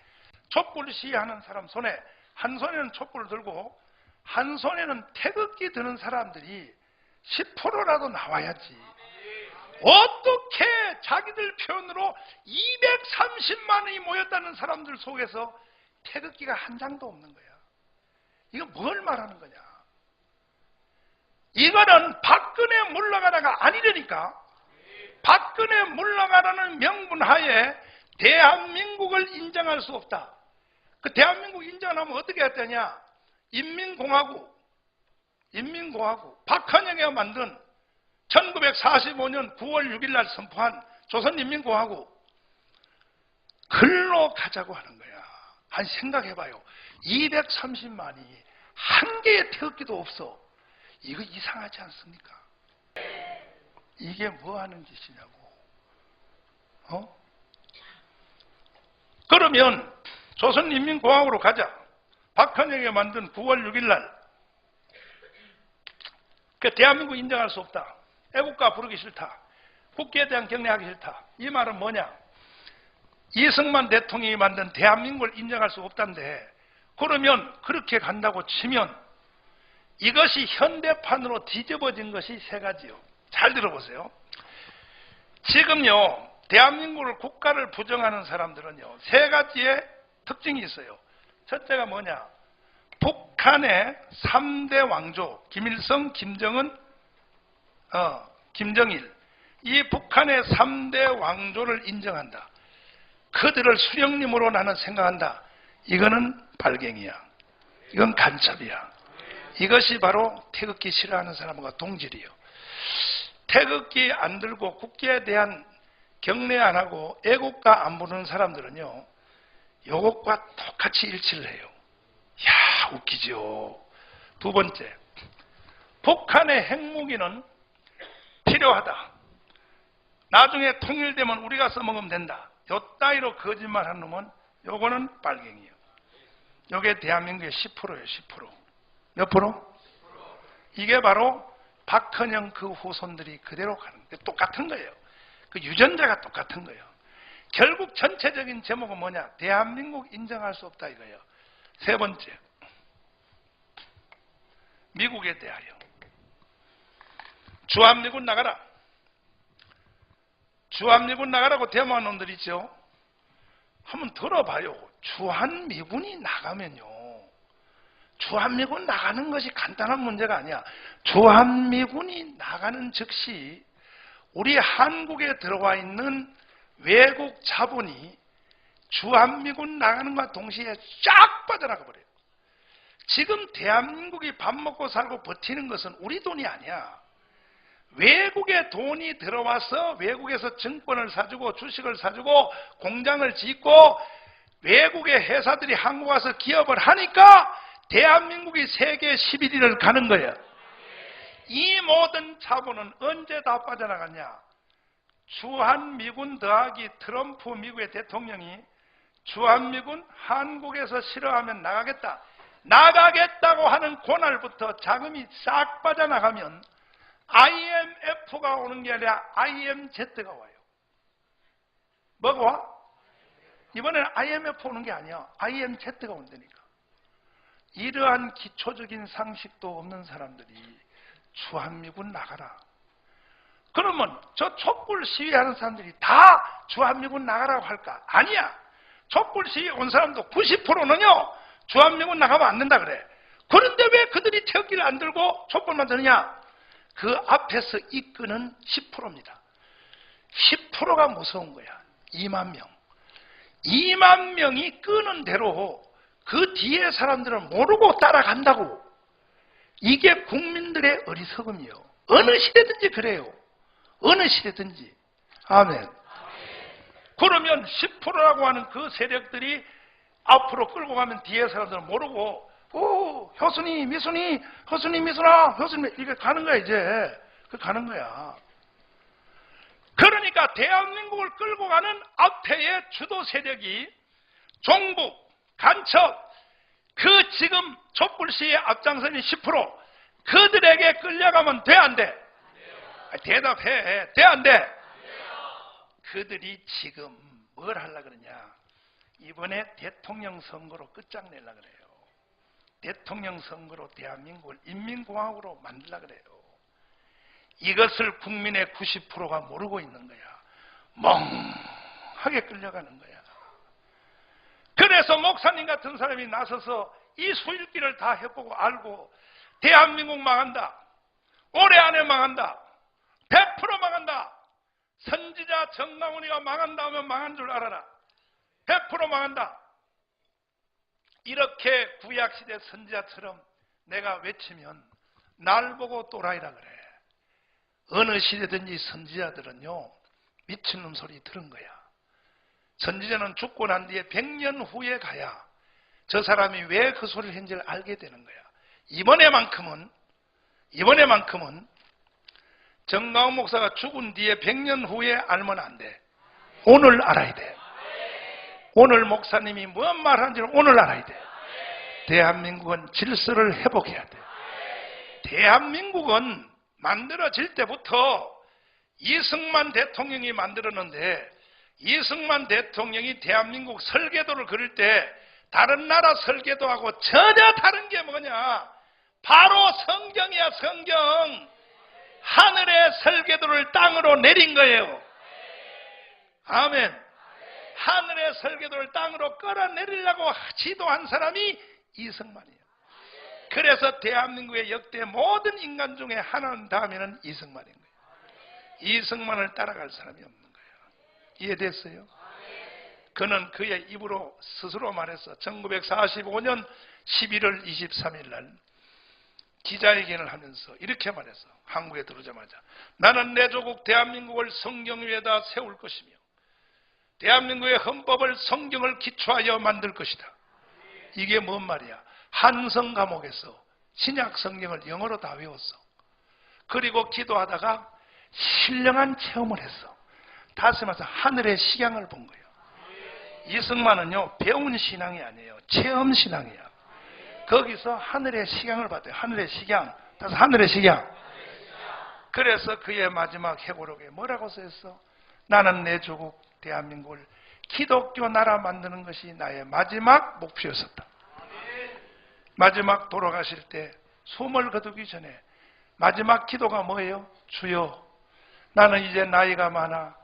촛불 시위하는 사람 손에 한 손에는 촛불을 들고 한 손에는 태극기 드는 사람들이 10%라도 나와야지. 어떻게 자기들 표현으로 230만이 모였다는 사람들 속에서 태극기가 한 장도 없는 거야. 이거 뭘 말하는 거냐? 이거는 박근혜 물러가라가 아니라니까. 박근혜 물러가라는 명분하에 대한민국을 인정할 수 없다. 그 대한민국 인정하면 어떻게 했더냐? 인민공화국 박헌영이가 만든 1945년 9월 6일 날 선포한 조선인민공화국 글로 가자고 하는 거야. 한 생각해봐요. 230만이 한 개의 태극기도 없어. 이거 이상하지 않습니까? 이게 뭐 하는 짓이냐고. 그러면 조선인민공화국으로 가자. 박헌영이 만든 9월 6일 날 그 대한민국 인정할 수 없다. 애국가 부르기 싫다. 국기에 대한 경례하기 싫다. 이 말은 뭐냐? 이승만 대통령이 만든 대한민국을 인정할 수 없다는데 그러면 그렇게 간다고 치면 이것이 현대판으로 뒤집어진 것이 세 가지요. 잘 들어보세요. 지금요 대한민국을 국가를 부정하는 사람들은요 세 가지의 특징이 있어요. 첫째가 뭐냐? 북한의 3대 왕조 김일성, 김정은, 김정일 이 북한의 3대 왕조를 인정한다. 그들을 수령님으로 나는 생각한다. 이거는 발갱이야. 이건 간첩이야. 이것이 바로 태극기 싫어하는 사람과 동질이요. 태극기 안 들고 국기에 대한 경례 안 하고 애국가 안 부르는 사람들은요 이것과 똑같이 일치를 해요. 야, 웃기죠. 두 번째, 북한의 핵무기는 필요하다. 나중에 통일되면 우리가 써먹으면 된다. 요 따위로 거짓말하는 놈은 요거는 빨갱이에요. 요게 대한민국의 10%예요. 10%. 몇 프로? 이게 바로 박헌영 그 후손들이 그대로 가는 게 똑같은 거예요. 그 유전자가 똑같은 거예요. 결국 전체적인 제목은 뭐냐? 대한민국 인정할 수 없다 이거예요. 세 번째, 미국에 대하여 주한미군 나가라. 주한미군 나가라고 데모한 놈들 있죠. 한번 들어봐요. 주한미군이 나가면요 주한미군 나가는 것이 간단한 문제가 아니야. 주한미군이 나가는 즉시 우리 한국에 들어와 있는 외국 자본이 주한미군 나가는 것과 동시에 쫙 빠져나가 버려요. 지금 대한민국이 밥 먹고 살고 버티는 것은 우리 돈이 아니야. 외국의 돈이 들어와서 외국에서 증권을 사주고 주식을 사주고 공장을 짓고 외국의 회사들이 한국 와서 기업을 하니까 대한민국이 세계 11위를 가는 거예요. 이 모든 자본은 언제 다 빠져나갔냐? 주한미군 더하기 트럼프 미국의 대통령이 주한미군 한국에서 싫어하면 나가겠다고 하는 그날부터 자금이 싹 빠져나가면 IMF가 오는 게 아니라 IMZ가 와요. 뭐가 와? 이번에는 IMF 오는 게 아니야. IMZ가 온다니까. 이러한 기초적인 상식도 없는 사람들이 주한미군 나가라. 그러면 저 촛불 시위하는 사람들이 다 주한미군 나가라고 할까? 아니야. 촛불 시위 온 사람도 90%는요 주한미군 나가면 안 된다 그래. 그런데 왜 그들이 태극기를 안 들고 촛불만 드느냐? 그 앞에서 이끄는 10%입니다. 10%가 무서운 거야. 2만 명. 2만 명이 끄는 대로 그 뒤에 사람들은 모르고 따라간다고. 이게 국민들의 어리석음이요. 어느 시대든지 그래요. 어느 시대든지. 아멘. 그러면 10%라고 하는 그 세력들이 앞으로 끌고 가면 뒤에 사람들은 모르고 효순이, 미순이, 효순이, 미순아, 효순이 이게 가는 거야 이제. 그 가는 거야. 그러니까 대한민국을 끌고 가는 앞에의 주도 세력이 종북, 간첩, 그 지금 촛불시위에 앞장서는 10% 그들에게 끌려가면 돼 안 돼? 대답해. 돼 안 돼? 그들이 지금 뭘 하려고 그러냐? 이번에 대통령 선거로 끝장내려고 그래요. 대통령 선거로 대한민국을 인민공화국으로 만들려고 그래요. 이것을 국민의 90%가 모르고 있는 거야. 멍하게 끌려가는 거야. 그래서 목사님 같은 사람이 나서서 이 수일기를 다 해보고 알고 대한민국 망한다. 올해 안에 망한다. 100% 망한다. 선지자 정강훈이가 망한다 하면 망한 줄 알아라. 100% 망한다. 이렇게 구약시대 선지자처럼 내가 외치면 날 보고 또라이라 그래. 어느 시대든지 선지자들은요 미친놈 소리 들은 거야. 선지자는 죽고 난 뒤에 100년 후에 가야 저 사람이 왜 그 소리를 했는지를 알게 되는 거야. 이번에만큼은 정강훈 목사가 죽은 뒤에 100년 후에 알면 안 돼. 오늘 알아야 돼. 오늘 목사님이 무슨 말 하는지를 오늘 알아야 돼. 대한민국은 질서를 회복해야 돼. 대한민국은 만들어질 때부터 이승만 대통령이 만들었는데 이승만 대통령이 대한민국 설계도를 그릴 때 다른 나라 설계도하고 전혀 다른 게 뭐냐? 바로 성경이야, 성경. 하늘의 설계도를 땅으로 내린 거예요. 아멘. 하늘의 설계도를 땅으로 끌어내리려고 지도한 사람이 이승만이에요. 그래서 대한민국의 역대 모든 인간 중에 하나는 다음에는 이승만인 거예요. 이승만을 따라갈 사람이 없는 거예요. 이해됐어요? 그는 그의 입으로 스스로 말해서 1945년 11월 23일 날 기자회견을 하면서 이렇게 말해서 한국에 들어오자마자 나는 내 조국 대한민국을 성경 위에다 세울 것이며 대한민국의 헌법을 성경을 기초하여 만들 것이다. 이게 뭔 말이야? 한성 감옥에서 신약 성경을 영어로 다 외웠어. 그리고 기도하다가 신령한 체험을 했어. 다시 말해서 하늘의 식양을 본 거예요. 이승만은요 배운 신앙이 아니에요. 체험 신앙이야. 거기서 하늘의 식양을 받아요. 하늘의 식양. 다시 하늘의 식양. 그래서 그의 마지막 회고록에 뭐라고 써있어? 나는 내 조국 대한민국을 기독교 나라 만드는 것이 나의 마지막 목표였었다. 마지막 돌아가실 때 숨을 거두기 전에 마지막 기도가 뭐예요? 주여, 나는 이제 나이가 많아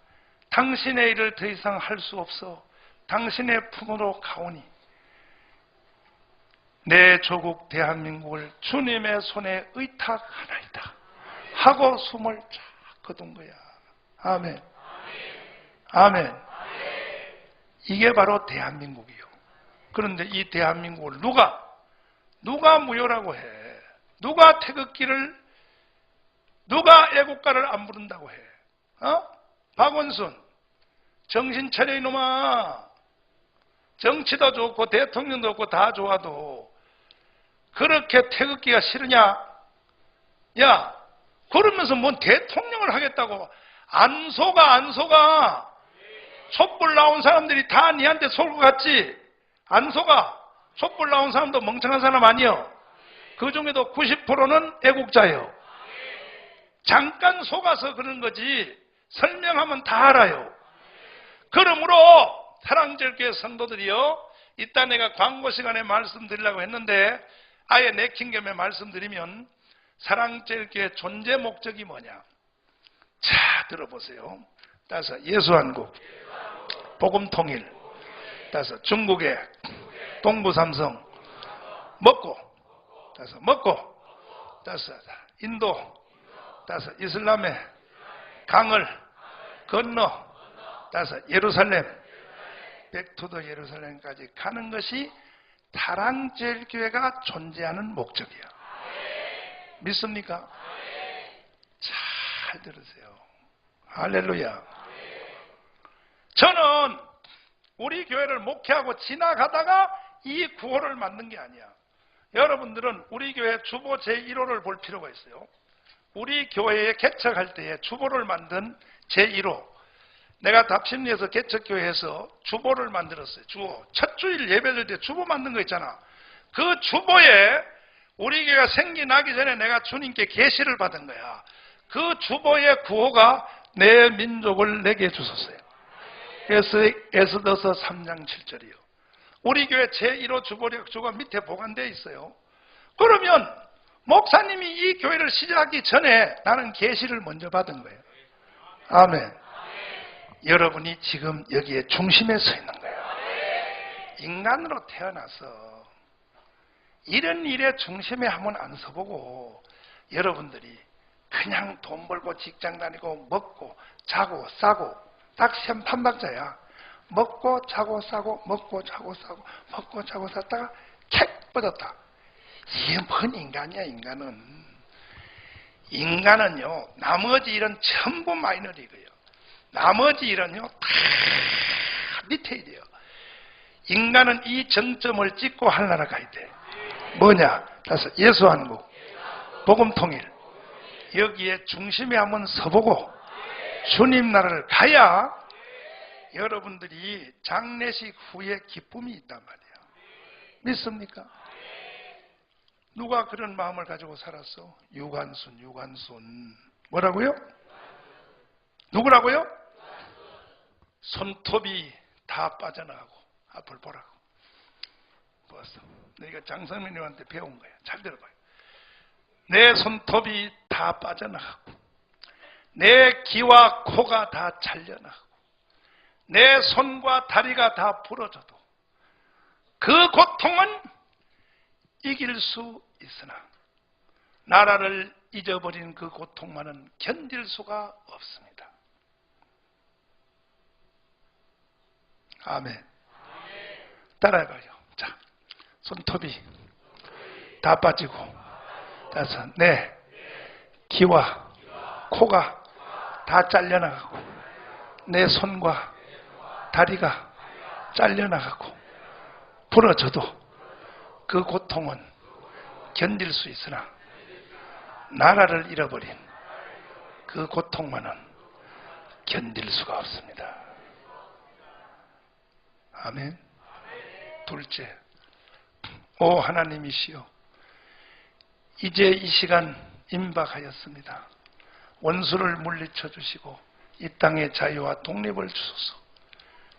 당신의 일을 더 이상 할 수 없어 당신의 품으로 가오니 내 조국 대한민국을 주님의 손에 의탁하나이다 하고 숨을 쫙 거둔 거야. 아멘. 아멘. 이게 바로 대한민국이요. 그런데 이 대한민국을 누가 누가 무효라고 해? 누가 태극기를, 누가 애국가를 안 부른다고 해? 박원순, 정신 차려 이놈아. 정치도 좋고 대통령도 좋고 다 좋아도 그렇게 태극기가 싫으냐? 야, 그러면서 뭔 대통령을 하겠다고 안 속아. 촛불 나온 사람들이 다 니한테 속을 것 같지? 안 속아. 촛불 나온 사람도 멍청한 사람 아니요. 그 중에도 90%는 애국자예요. 잠깐 속아서 그런 거지 설명하면 다 알아요. 그러므로 사랑제일교회 성도들이요, 이따 내가 광고 시간에 말씀드리려고 했는데 아예 내킨 겸에 말씀드리면 사랑제일교회 존재 목적이 뭐냐? 자, 들어보세요. 따라서 예수한국, 복음통일, 따라서 중국의 동부삼성, 먹고, 따라서 먹고, 따라서 인도, 따라서 이슬람의 강을 건너, 따라서 예루살렘, 백투더 예루살렘까지 가는 것이 사랑제일교회가 존재하는 목적이야. 믿습니까? 잘 들으세요. 할렐루야. 저는 우리 교회를 목회하고 지나가다가 이 구호를 만든 게 아니야. 여러분들은 우리 교회 주보 제1호를 볼 필요가 있어요. 우리 교회에 개척할 때에 주보를 만든 제1호. 내가 답심리에서 개척교회에서 주보를 만들었어요. 주보. 첫 주일 예배드릴 때 주보 만든 거 있잖아. 그 주보에 우리 교회가 생겨나기 전에 내가 주님께 계시를 받은 거야. 그 주보의 구호가 내 민족을 내게 주셨어요. 그래서 에스더서 3장 7절이요. 우리 교회 제1호 주보가 밑에 보관되어 있어요. 그러면 목사님이 이 교회를 시작하기 전에 나는 계시를 먼저 받은 거예요. 아멘. 여러분이 지금 여기에 중심에 서 있는 거예요. 인간으로 태어나서 이런 일의 중심에 한번 안 서보고 여러분들이 그냥 돈 벌고 직장 다니고 먹고 자고 싸고 딱 시험 판박자야. 먹고 자고 싸고 먹고 자고 싸고 먹고 자고 쌌다가 캑 뻗었다. 이게 뭔 인간이야. 인간은요 나머지 일은 전부 마이너리고요. 나머지 일은요 다 밑에 일이에요. 인간은 이 정점을 찍고 하늘나라 가야 돼. 뭐냐? 그래서 예수한국, 복음통일, 여기에 중심에 한번 서보고 주님 나라를 가야 여러분들이 장례식 후에 기쁨이 있단 말이에요. 믿습니까? 누가 그런 마음을 가지고 살았어? 유관순. 뭐라고요? 누구라고요? 손톱이 다 빠져나가고. 앞을 보라고. 보았어. 내가 장성민님한테 배운 거야. 잘 들어봐요. 내 손톱이 다 빠져나가고 내 귀와 코가 다 잘려나가고 내 손과 다리가 다 부러져도 그 고통은 이길 수 있으나 나라를 잊어버린 그 고통만은 견딜 수가 없습니다. 아멘. 따라해봐요. 자, 손톱이 다 빠지고, 따라서 내 귀와 코가 다 잘려나가고, 내 손과 다리가 잘려나가고, 부러져도 그 고통은 견딜 수 있으나, 나라를 잃어버린 그 고통만은 견딜 수가 없습니다. 아멘. 둘째, 오 하나님이시여, 이제 이 시간 임박하였습니다. 원수를 물리쳐 주시고 이 땅의 자유와 독립을 주소서.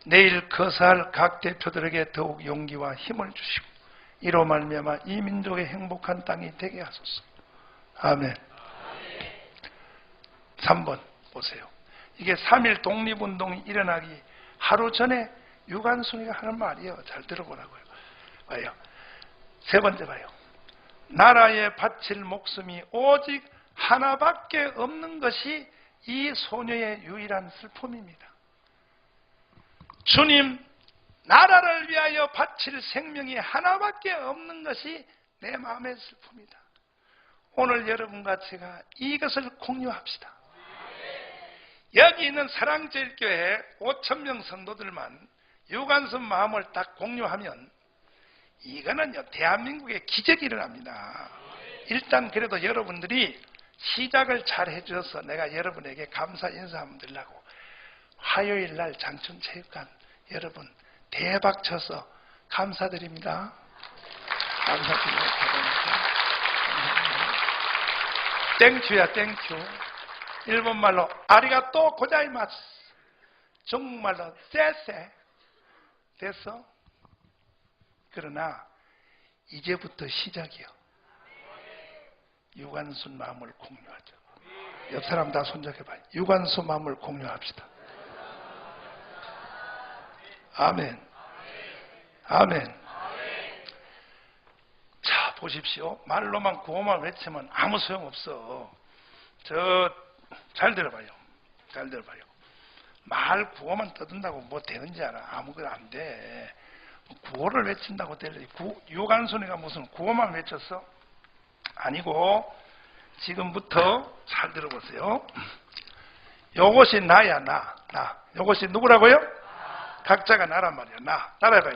내일 거사할 각 대표들에게 더욱 용기와 힘을 주시고 이로 말미암아 이 민족의 행복한 땅이 되게 하소서. 아멘. 3번 보세요. 이게 3.1 독립운동이 일어나기 하루 전에 유관순이가 하는 말이에요. 잘 들어보라고요. 봐요. 세 번째 봐요. 나라에 바칠 목숨이 오직 하나밖에 없는 것이 이 소녀의 유일한 슬픔입니다. 주님, 나라를 위하여 바칠 생명이 하나밖에 없는 것이 내 마음의 슬픔이다. 오늘 여러분과 제가 이것을 공유합시다. 여기 있는 사랑제일교회 5,000명 성도들만 유관순 마음을 딱 공유하면 이거는요, 대한민국의 기적이 일어납니다. 일단 그래도 여러분들이 시작을 잘 해주셔서 내가 여러분에게 감사 인사 한번 드리려고 화요일 날 장춘체육관 여러분 대박 쳐서 감사드립니다. 감사드립니다. 땡큐야 땡큐. 일본말로 아리가또 고자이마스. 중국말로 쎄쎄. 됐어? 그러나 이제부터 시작이요. 유관순 마음을 공유하죠. 옆 사람 다 손잡아봐요. 유관순 마음을 공유합시다. 아멘. 아멘. 자, 보십시오. 말로만 구호만 외치면 아무 소용없어. 잘 들어봐요. 잘 들어봐요. 말 구호만 떠든다고 뭐 되는지 알아? 아무것도 안 돼. 구호를 외친다고 될래. 유관순이가 무슨 구호만 외쳤어? 아니고 지금부터 잘 들어보세요. 요것이 나야. 나. 요것이 누구라고요? 각자가 나란 말이야. 나. 따라해봐요.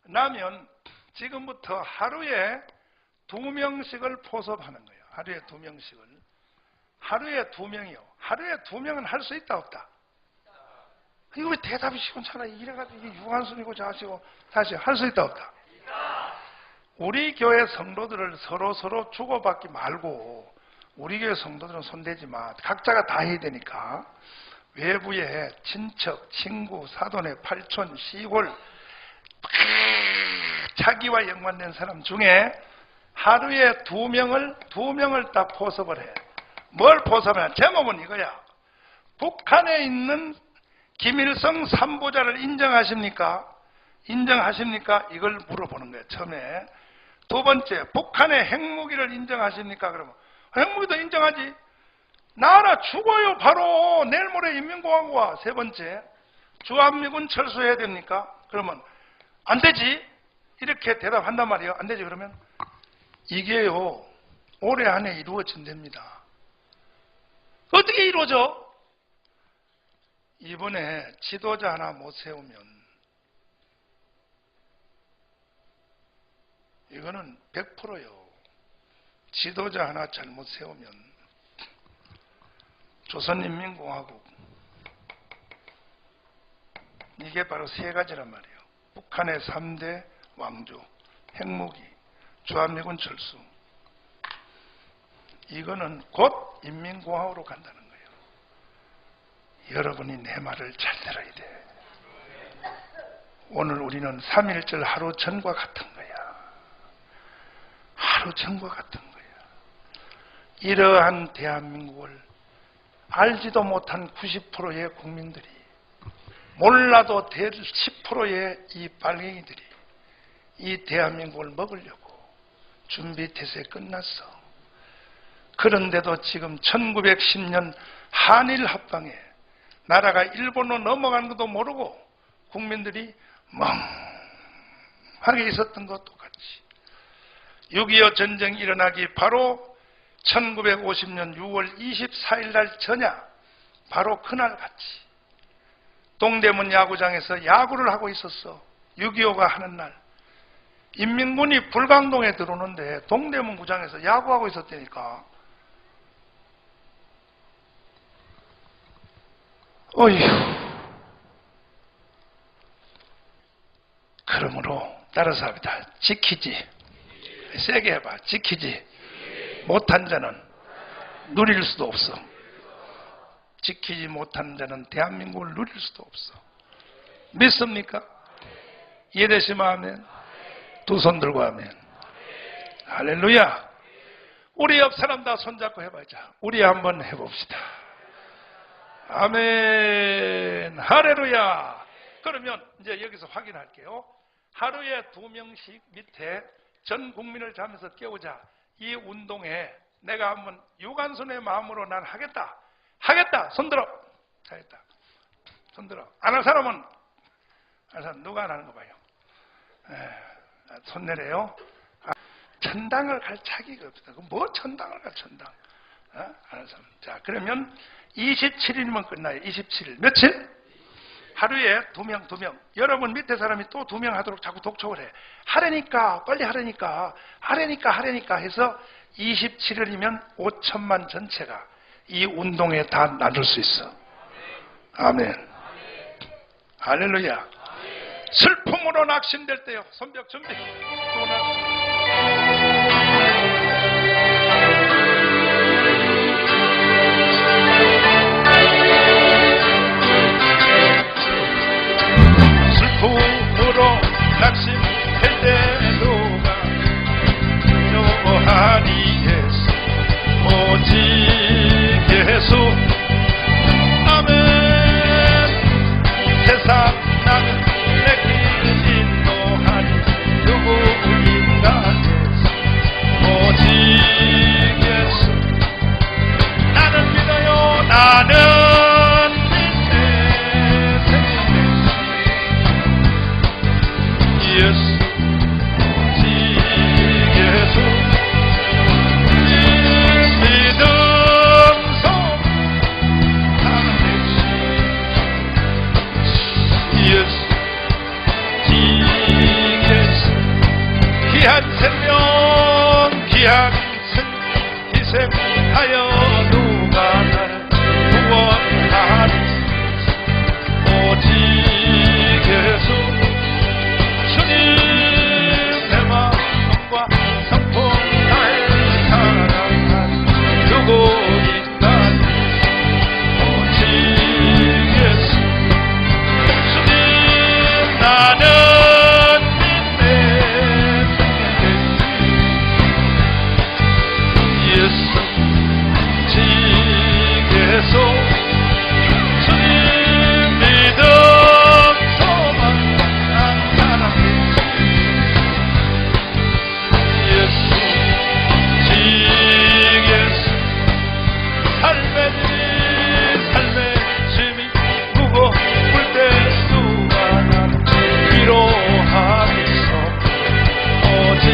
나면 지금부터 하루에 2명씩을 포섭하는 거예요. 하루에 2명씩을. 하루에 2명이요. 하루에 2명은 할 수 있다 없다? 이거 왜 대답이 시원찮아? 이래가지고 이게 유관순이고 자시고 다시 할 수 있다 없다? 우리 교회 성도들을 서로 주고받기 말고 우리 교회 성도들은 손대지 마. 각자가 다 해야 되니까 외부에 친척, 친구, 사돈의 팔촌, 시골 자기와 연관된 사람 중에 하루에 2명을 딱 포섭을 해. 뭘 포섭하냐? 제목은 이거야. 북한에 있는 김일성 3부자를 인정하십니까? 인정하십니까? 이걸 물어보는 거예요. 처음에. 두 번째, 북한의 핵무기를 인정하십니까? 그러면 핵무기도 인정하지. 나라 죽어요. 바로 내일 모레 인민공화국과. 세 번째, 주한미군 철수해야 됩니까? 그러면 안 되지. 이렇게 대답한단 말이에요. 안 되지. 그러면 이게요, 올해 안에 이루어진답니다. 어떻게 이루어져? 이번에 지도자 하나 못 세우면 이거는 100%요. 지도자 하나 잘못 세우면 조선인민공화국, 이게 바로 세 가지란 말이에요. 북한의 3대 왕조, 핵무기, 주한미군 철수. 이거는 곧 인민공화국으로 간다는 거예요. 여러분이 내 말을 잘 들어야 돼. 오늘 우리는 3.1절 하루 전과 같은 거야. 하루 전과 같은 거야. 이러한 대한민국을 알지도 못한 90%의 국민들이, 몰라도 10%의 이 빨갱이들이 이 대한민국을 먹으려고 준비태세 끝났어. 그런데도 지금 1910년 한일 합방에 나라가 일본으로 넘어가는 것도 모르고 국민들이 멍하게 있었던 것 똑같이 6.25 전쟁이 일어나기 바로 1950년 6월 24일 날 저녁, 바로 그날 같이 동대문 야구장에서 야구를 하고 있었어. 6.25가 하는 날 인민군이 불광동에 들어오는데 동대문 구장에서 야구하고 있었다니까. 어휴. 그러므로 따라서 합니다. 지키지. 세게 해봐. 지키지. 못한 자는 누릴 수도 없어. 지키지 못한 자는 대한민국을 누릴 수도 없어. 믿습니까? 이해되시면 아멘. 두 손 들고 아멘. 할렐루야. 우리 옆 사람 다 손잡고 해보자. 우리 한번 해봅시다. 아멘. 할렐루야. 그러면 이제 여기서 확인할게요. 하루에 2명씩 밑에 전 국민을 자면서 깨우자. 이 운동에 내가 한번 유관순의 마음으로 난 하겠다. 하겠다. 손들어. 하겠다. 손들어. 안 할 사람은, 누가 안 하는 거 봐요. 손 내려요. 천당을 갈 자기가 없다. 뭐 천당을 가, 천당. 하는 사람. 자, 그러면 27일이면 끝나요. 27일. 며칠? 하루에 2명. 여러분 밑에 사람이 또 2명 하도록 자꾸 독촉을 해. 하려니까, 빨리 하려니까 해서 27일이면 5천만 전체가 이 운동에 다 나눌 수 있어. 아멘. 할렐루야. 슬픔으로 낙심될 때요. 손뼉 준비. 슬픔으로 낙심될 때로가 요한이 예수 오직 예수. 아멘. 세상 나는 내 길 인도하니 누구인가 예수 오직 예수. 나는 믿어요. 나는 예수 오직 예수. 믿음 속 나는 예수 오직 예수. 귀한 생명 귀한 희생하여 누가 나를 구원하리. 오직 예수. 주님 내 마음과 성품 나의 사랑한 누구인가 오직 예수. 주님 나는 내 예수 오직 예수. 주님 믿음 소망 난 사랑해 예수 오직 예수. 삶의 짐이 무거울 때 누가 나를 위로하겠어. 오직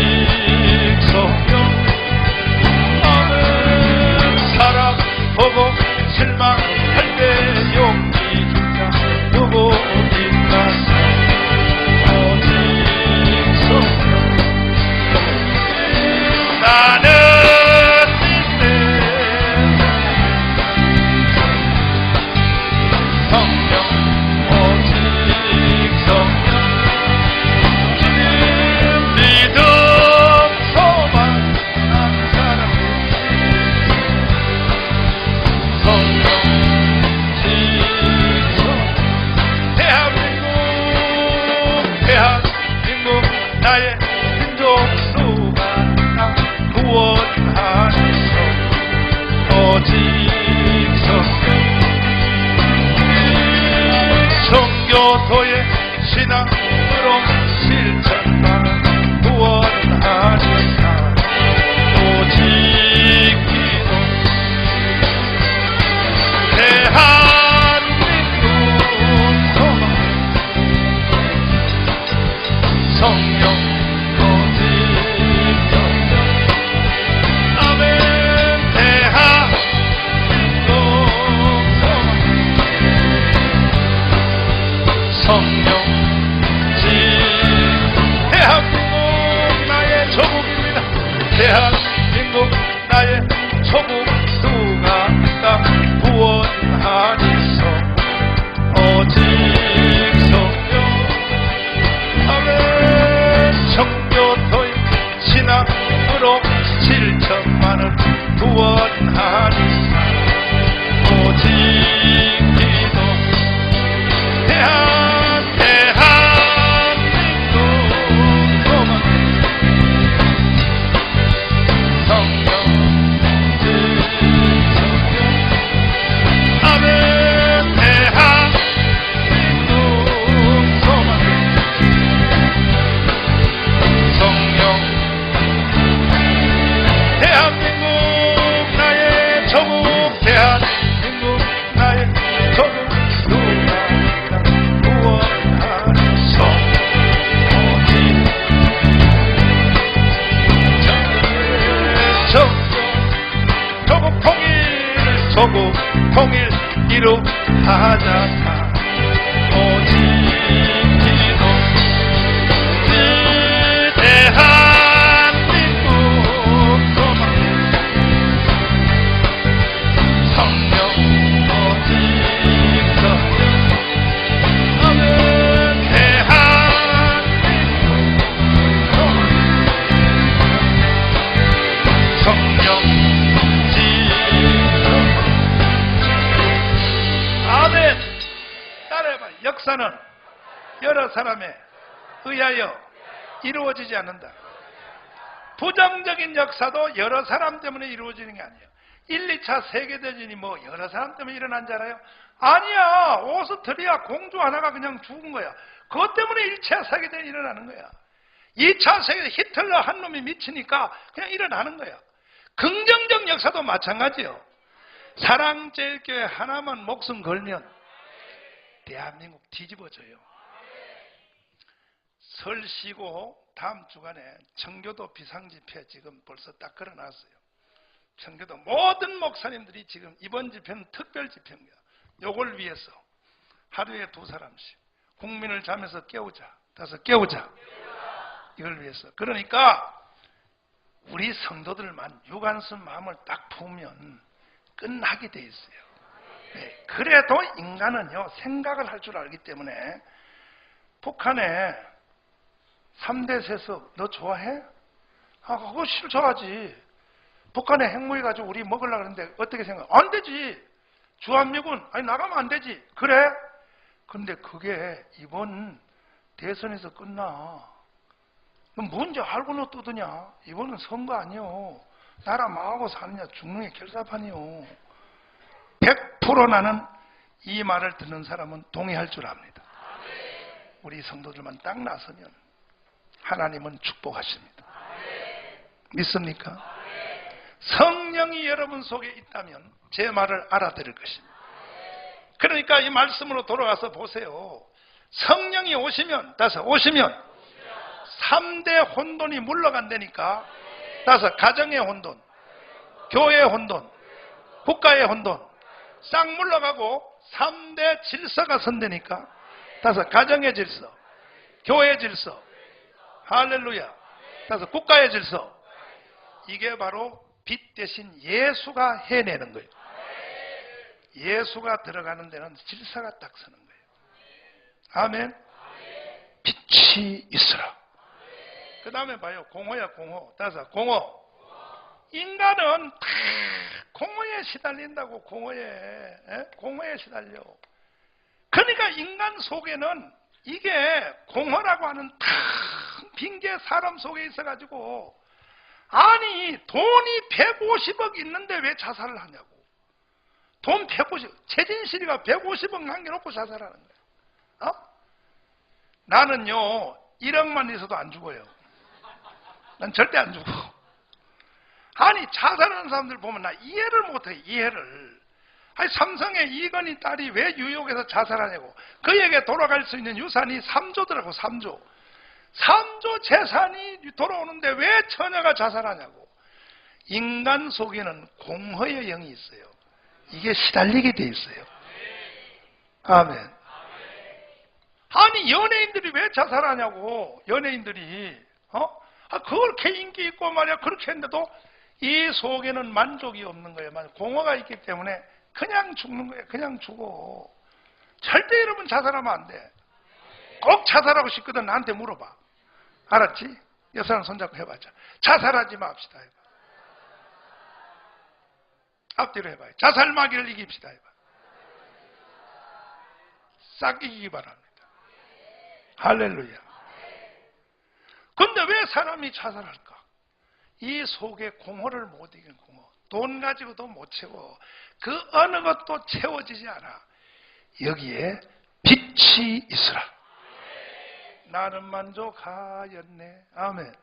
성령. 아멘. 사랑 보고 실망할 때 용기 주자 누구인가. 오직 성령. 나는 성령 오직 성령. 주님 믿음 소망 난 사랑해 성령 오직 성령. 대한민국 나의 민족 수가 나 구원하소서. 오직 성령. 성교도의 신앙으로 실천하는 구원하시사. 오직 기도. 대한민국 소망 성령 오직 성령. 아멘. 대한민국 소망 성령 통일 이루하자사 오직 기도 그 대한민국 소망 성령 오직 성령 어느 대한민국 성령 아멘. 따라해봐. 역사는 여러 사람에 의하여 이루어지지 않는다. 부정적인 역사도 여러 사람 때문에 이루어지는 게 아니에요. 1, 2차 세계대전이 뭐 여러 사람 때문에 일어난 줄 알아요? 아니야. 오스트리아 공주 하나가 그냥 죽은 거야. 그것 때문에 1차 세계대전이 일어나는 거야. 2차 세계대전 히틀러 한 놈이 미치니까 그냥 일어나는 거야. 긍정적 역사도 마찬가지예요. 사랑제일교회 하나만 목숨 걸면 대한민국 뒤집어져요. 설 쉬고 다음 주간에 청교도 비상집회 지금 벌써 딱 걸어놨어요. 청교도 모든 목사님들이 지금 이번 집회는 특별 집회입니다. 요걸 위해서 하루에 2사람씩 국민을 잠에서 깨우자. 다섯 깨우자. 이걸 위해서. 그러니까 우리 성도들만 유관순 마음을 딱 품으면 끝나게 돼 있어요. 네, 그래도 인간은요 생각을 할 줄 알기 때문에 북한에 3대 세습 너 좋아해? 아 그거 싫어하지. 북한에 핵무기 가지고 우리 먹으려고 하는데 어떻게 생각해? 안 되지. 주한미군 아니 나가면 안 되지. 그래? 근데 그게 이번 대선에서 끝나. 너 뭔지 알고는 떠드냐? 이번은 선거 아니요. 나라 망하고 사느냐 죽는 게 결사판이요. 100% 나는 이 말을 듣는 사람은 동의할 줄 압니다. 우리 성도들만 딱 나서면 하나님은 축복하십니다. 믿습니까? 성령이 여러분 속에 있다면 제 말을 알아들을 것입니다. 그러니까 이 말씀으로 돌아가서 보세요. 성령이 오시면 3대 혼돈이 물러간다니까. 가정의 혼돈, 교회의 혼돈, 국가의 혼돈 싹 물러가고 3대 질서가 선다니까. 가정의 질서, 교회의 질서, 할렐루야. 국가의 질서. 이게 바로 빛 대신 예수가 해내는 거예요. 예수가 들어가는 데는 질서가 딱 서는 거예요. 아멘. 빛이 있으라. 그 다음에 봐요. 공허야 공허. 공허. 인간은 다 공허에 시달린다고. 공허에 시달려. 그러니까 인간 속에는 이게 공허라고 하는 큰 빈개 사람 속에 있어가지고 아니 돈이 150억 있는데 왜 자살을 하냐고. 돈 150억. 최진실이가 150억 남겨놓고 자살하는 거야. 나는요 1억만 있어도 안 죽어요. 난 절대 안 죽어. 아니 자살하는 사람들 보면 나 이해를 못해. 이해를. 아니 삼성의 이건희 딸이 왜 뉴욕에서 자살하냐고. 그에게 돌아갈 수 있는 유산이 3조더라고. 3조 재산이 돌아오는데 왜 처녀가 자살하냐고. 인간 속에는 공허의 영이 있어요. 이게 시달리게 돼 있어요. 아멘. 아니 연예인들이 왜 자살하냐고. 연예인들이 그렇게 인기 있고 말이야. 그렇게 했는데도 이 속에는 만족이 없는 거예요. 공허가 있기 때문에 그냥 죽는 거예요. 그냥 죽어. 절대 여러분 자살하면 안 돼. 꼭 자살하고 싶거든 나한테 물어봐. 알았지? 여사람 손잡고 해봐자. 자살하지 맙시다 해봐. 앞뒤로 해봐요. 자살마귀를 이깁시다 해봐. 싹 이기기 바랍니다. 할렐루야. 근데 왜 사람이 자살할까? 이 속에 공허를 못 이기는 공허. 돈 가지고도 못 채워. 그 어느 것도 채워지지 않아. 여기에 빛이 있으라. 나는 만족하였네. 아멘.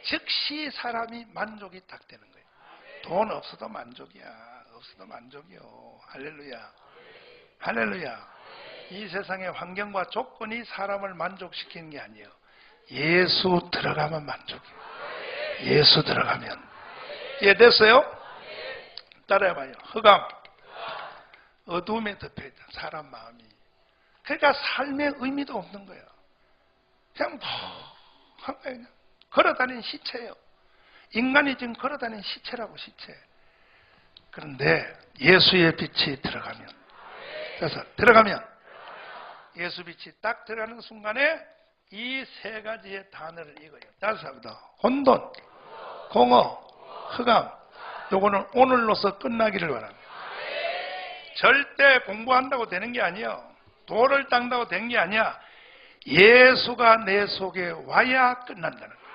즉시 사람이 만족이 딱 되는 거예요. 돈 없어도 만족이야. 없어도 만족이요. 할렐루야. 할렐루야. 이 세상의 환경과 조건이 사람을 만족시키는 게 아니에요. 예수 들어가면 만족이에요. 예수 들어가면. 이해됐어요? 따라해봐요. 흑암, 어두움에 덮여있던 사람 마음이. 그러니까 삶의 의미도 없는 거예요. 그냥 한 거예요. 걸어다니는 시체예요. 인간이 지금 걸어다니는 시체라고, 시체. 그런데 예수의 빛이 들어가면, 그래서 들어가면 예수 빛이 딱 들어가는 순간에 이 세 가지의 단어를 읽어요. 다섯입니다. 혼돈, 공허, 흑암. 요거는 오늘로서 끝나기를 바랍니다. 절대 공부한다고 되는 게 아니에요. 도를 닦는다고 되는 게 아니야. 예수가 내 속에 와야 끝난다는 거예요.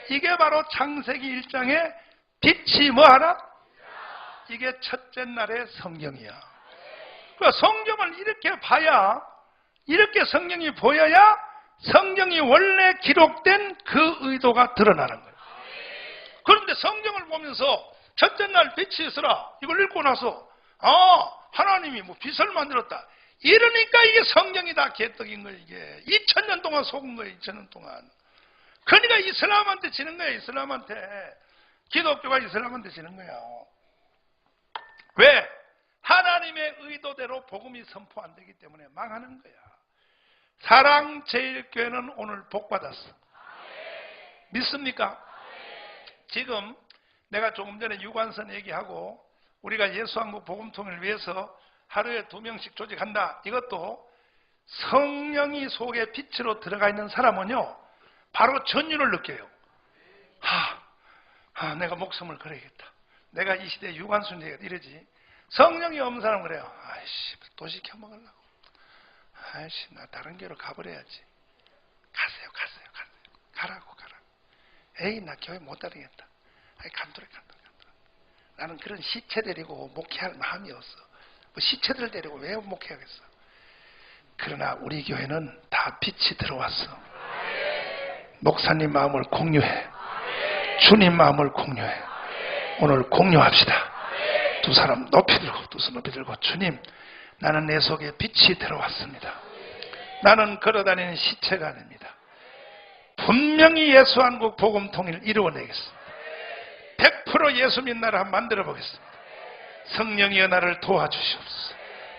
이게 바로 창세기 1장의 빛이 뭐하라? 이게 첫째 날의 성경이야. 그러니까 성경을 이렇게 봐야, 이렇게 성경이 보여야 성경이 원래 기록된 그 의도가 드러나는 거예요. 그런데 성경을 보면서 첫째 날 빛이 있으라 이걸 읽고 나서 하나님이 뭐 빛을 만들었다 이러니까 이게 성경이 다 개떡인 거예요. 이게 2000년 동안 속은 거예요. 2000년 동안. 그러니까 이슬람한테 지는 거예요. 이슬람한테. 기독교가 이슬람한테 지는 거예요. 왜? 하나님의 의도대로 복음이 선포 안 되기 때문에 망하는 거야. 사랑제일교회는 오늘 복받았어. 믿습니까? 지금 내가 조금 전에 유관선 얘기하고 우리가 예수한국 복음통일을 위해서 하루에 2명씩 조직한다. 이것도 성령이 속에 빛으로 들어가 있는 사람은요, 바로 전율을 느껴요. 내가 목숨을 걸어야겠다. 내가 이 시대에 유관순 얘기가 이러지. 성령이 없는 사람은 그래요. 아이씨, 또 시켜먹으려고. 아이씨, 나 다른 교회로 가버려야지. 가세요. 가라고. 에이, 나 교회 못 다니겠다. 간두래. 나는 그런 시체 데리고 목회할 마음이 없어. 뭐 시체들 데리고 왜 목회하겠어. 그러나 우리 교회는 다 빛이 들어왔어. 목사님 마음을 공유해. 주님 마음을 공유해. 오늘 공유합시다. 두 사람 높이 들고, 두 손 높이 들고, 주님, 나는 내 속에 빛이 들어왔습니다. 나는 걸어다니는 시체가 아닙니다. 분명히 예수한국 복음통일을 이루어내겠습니다. 100% 예수 믿는 나라 한번 만들어 보겠습니다. 성령이여 나를 도와주시옵소서.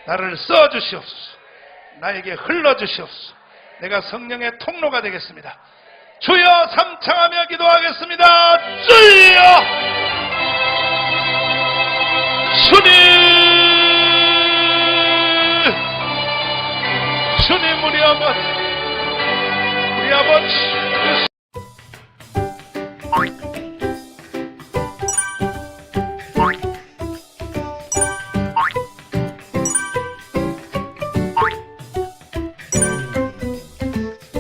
나를 써주시옵소서. 나에게 흘러주시옵소서. 내가 성령의 통로가 되겠습니다. 주여 삼창하며 기도하겠습니다. 주여! 주님 우리 아버지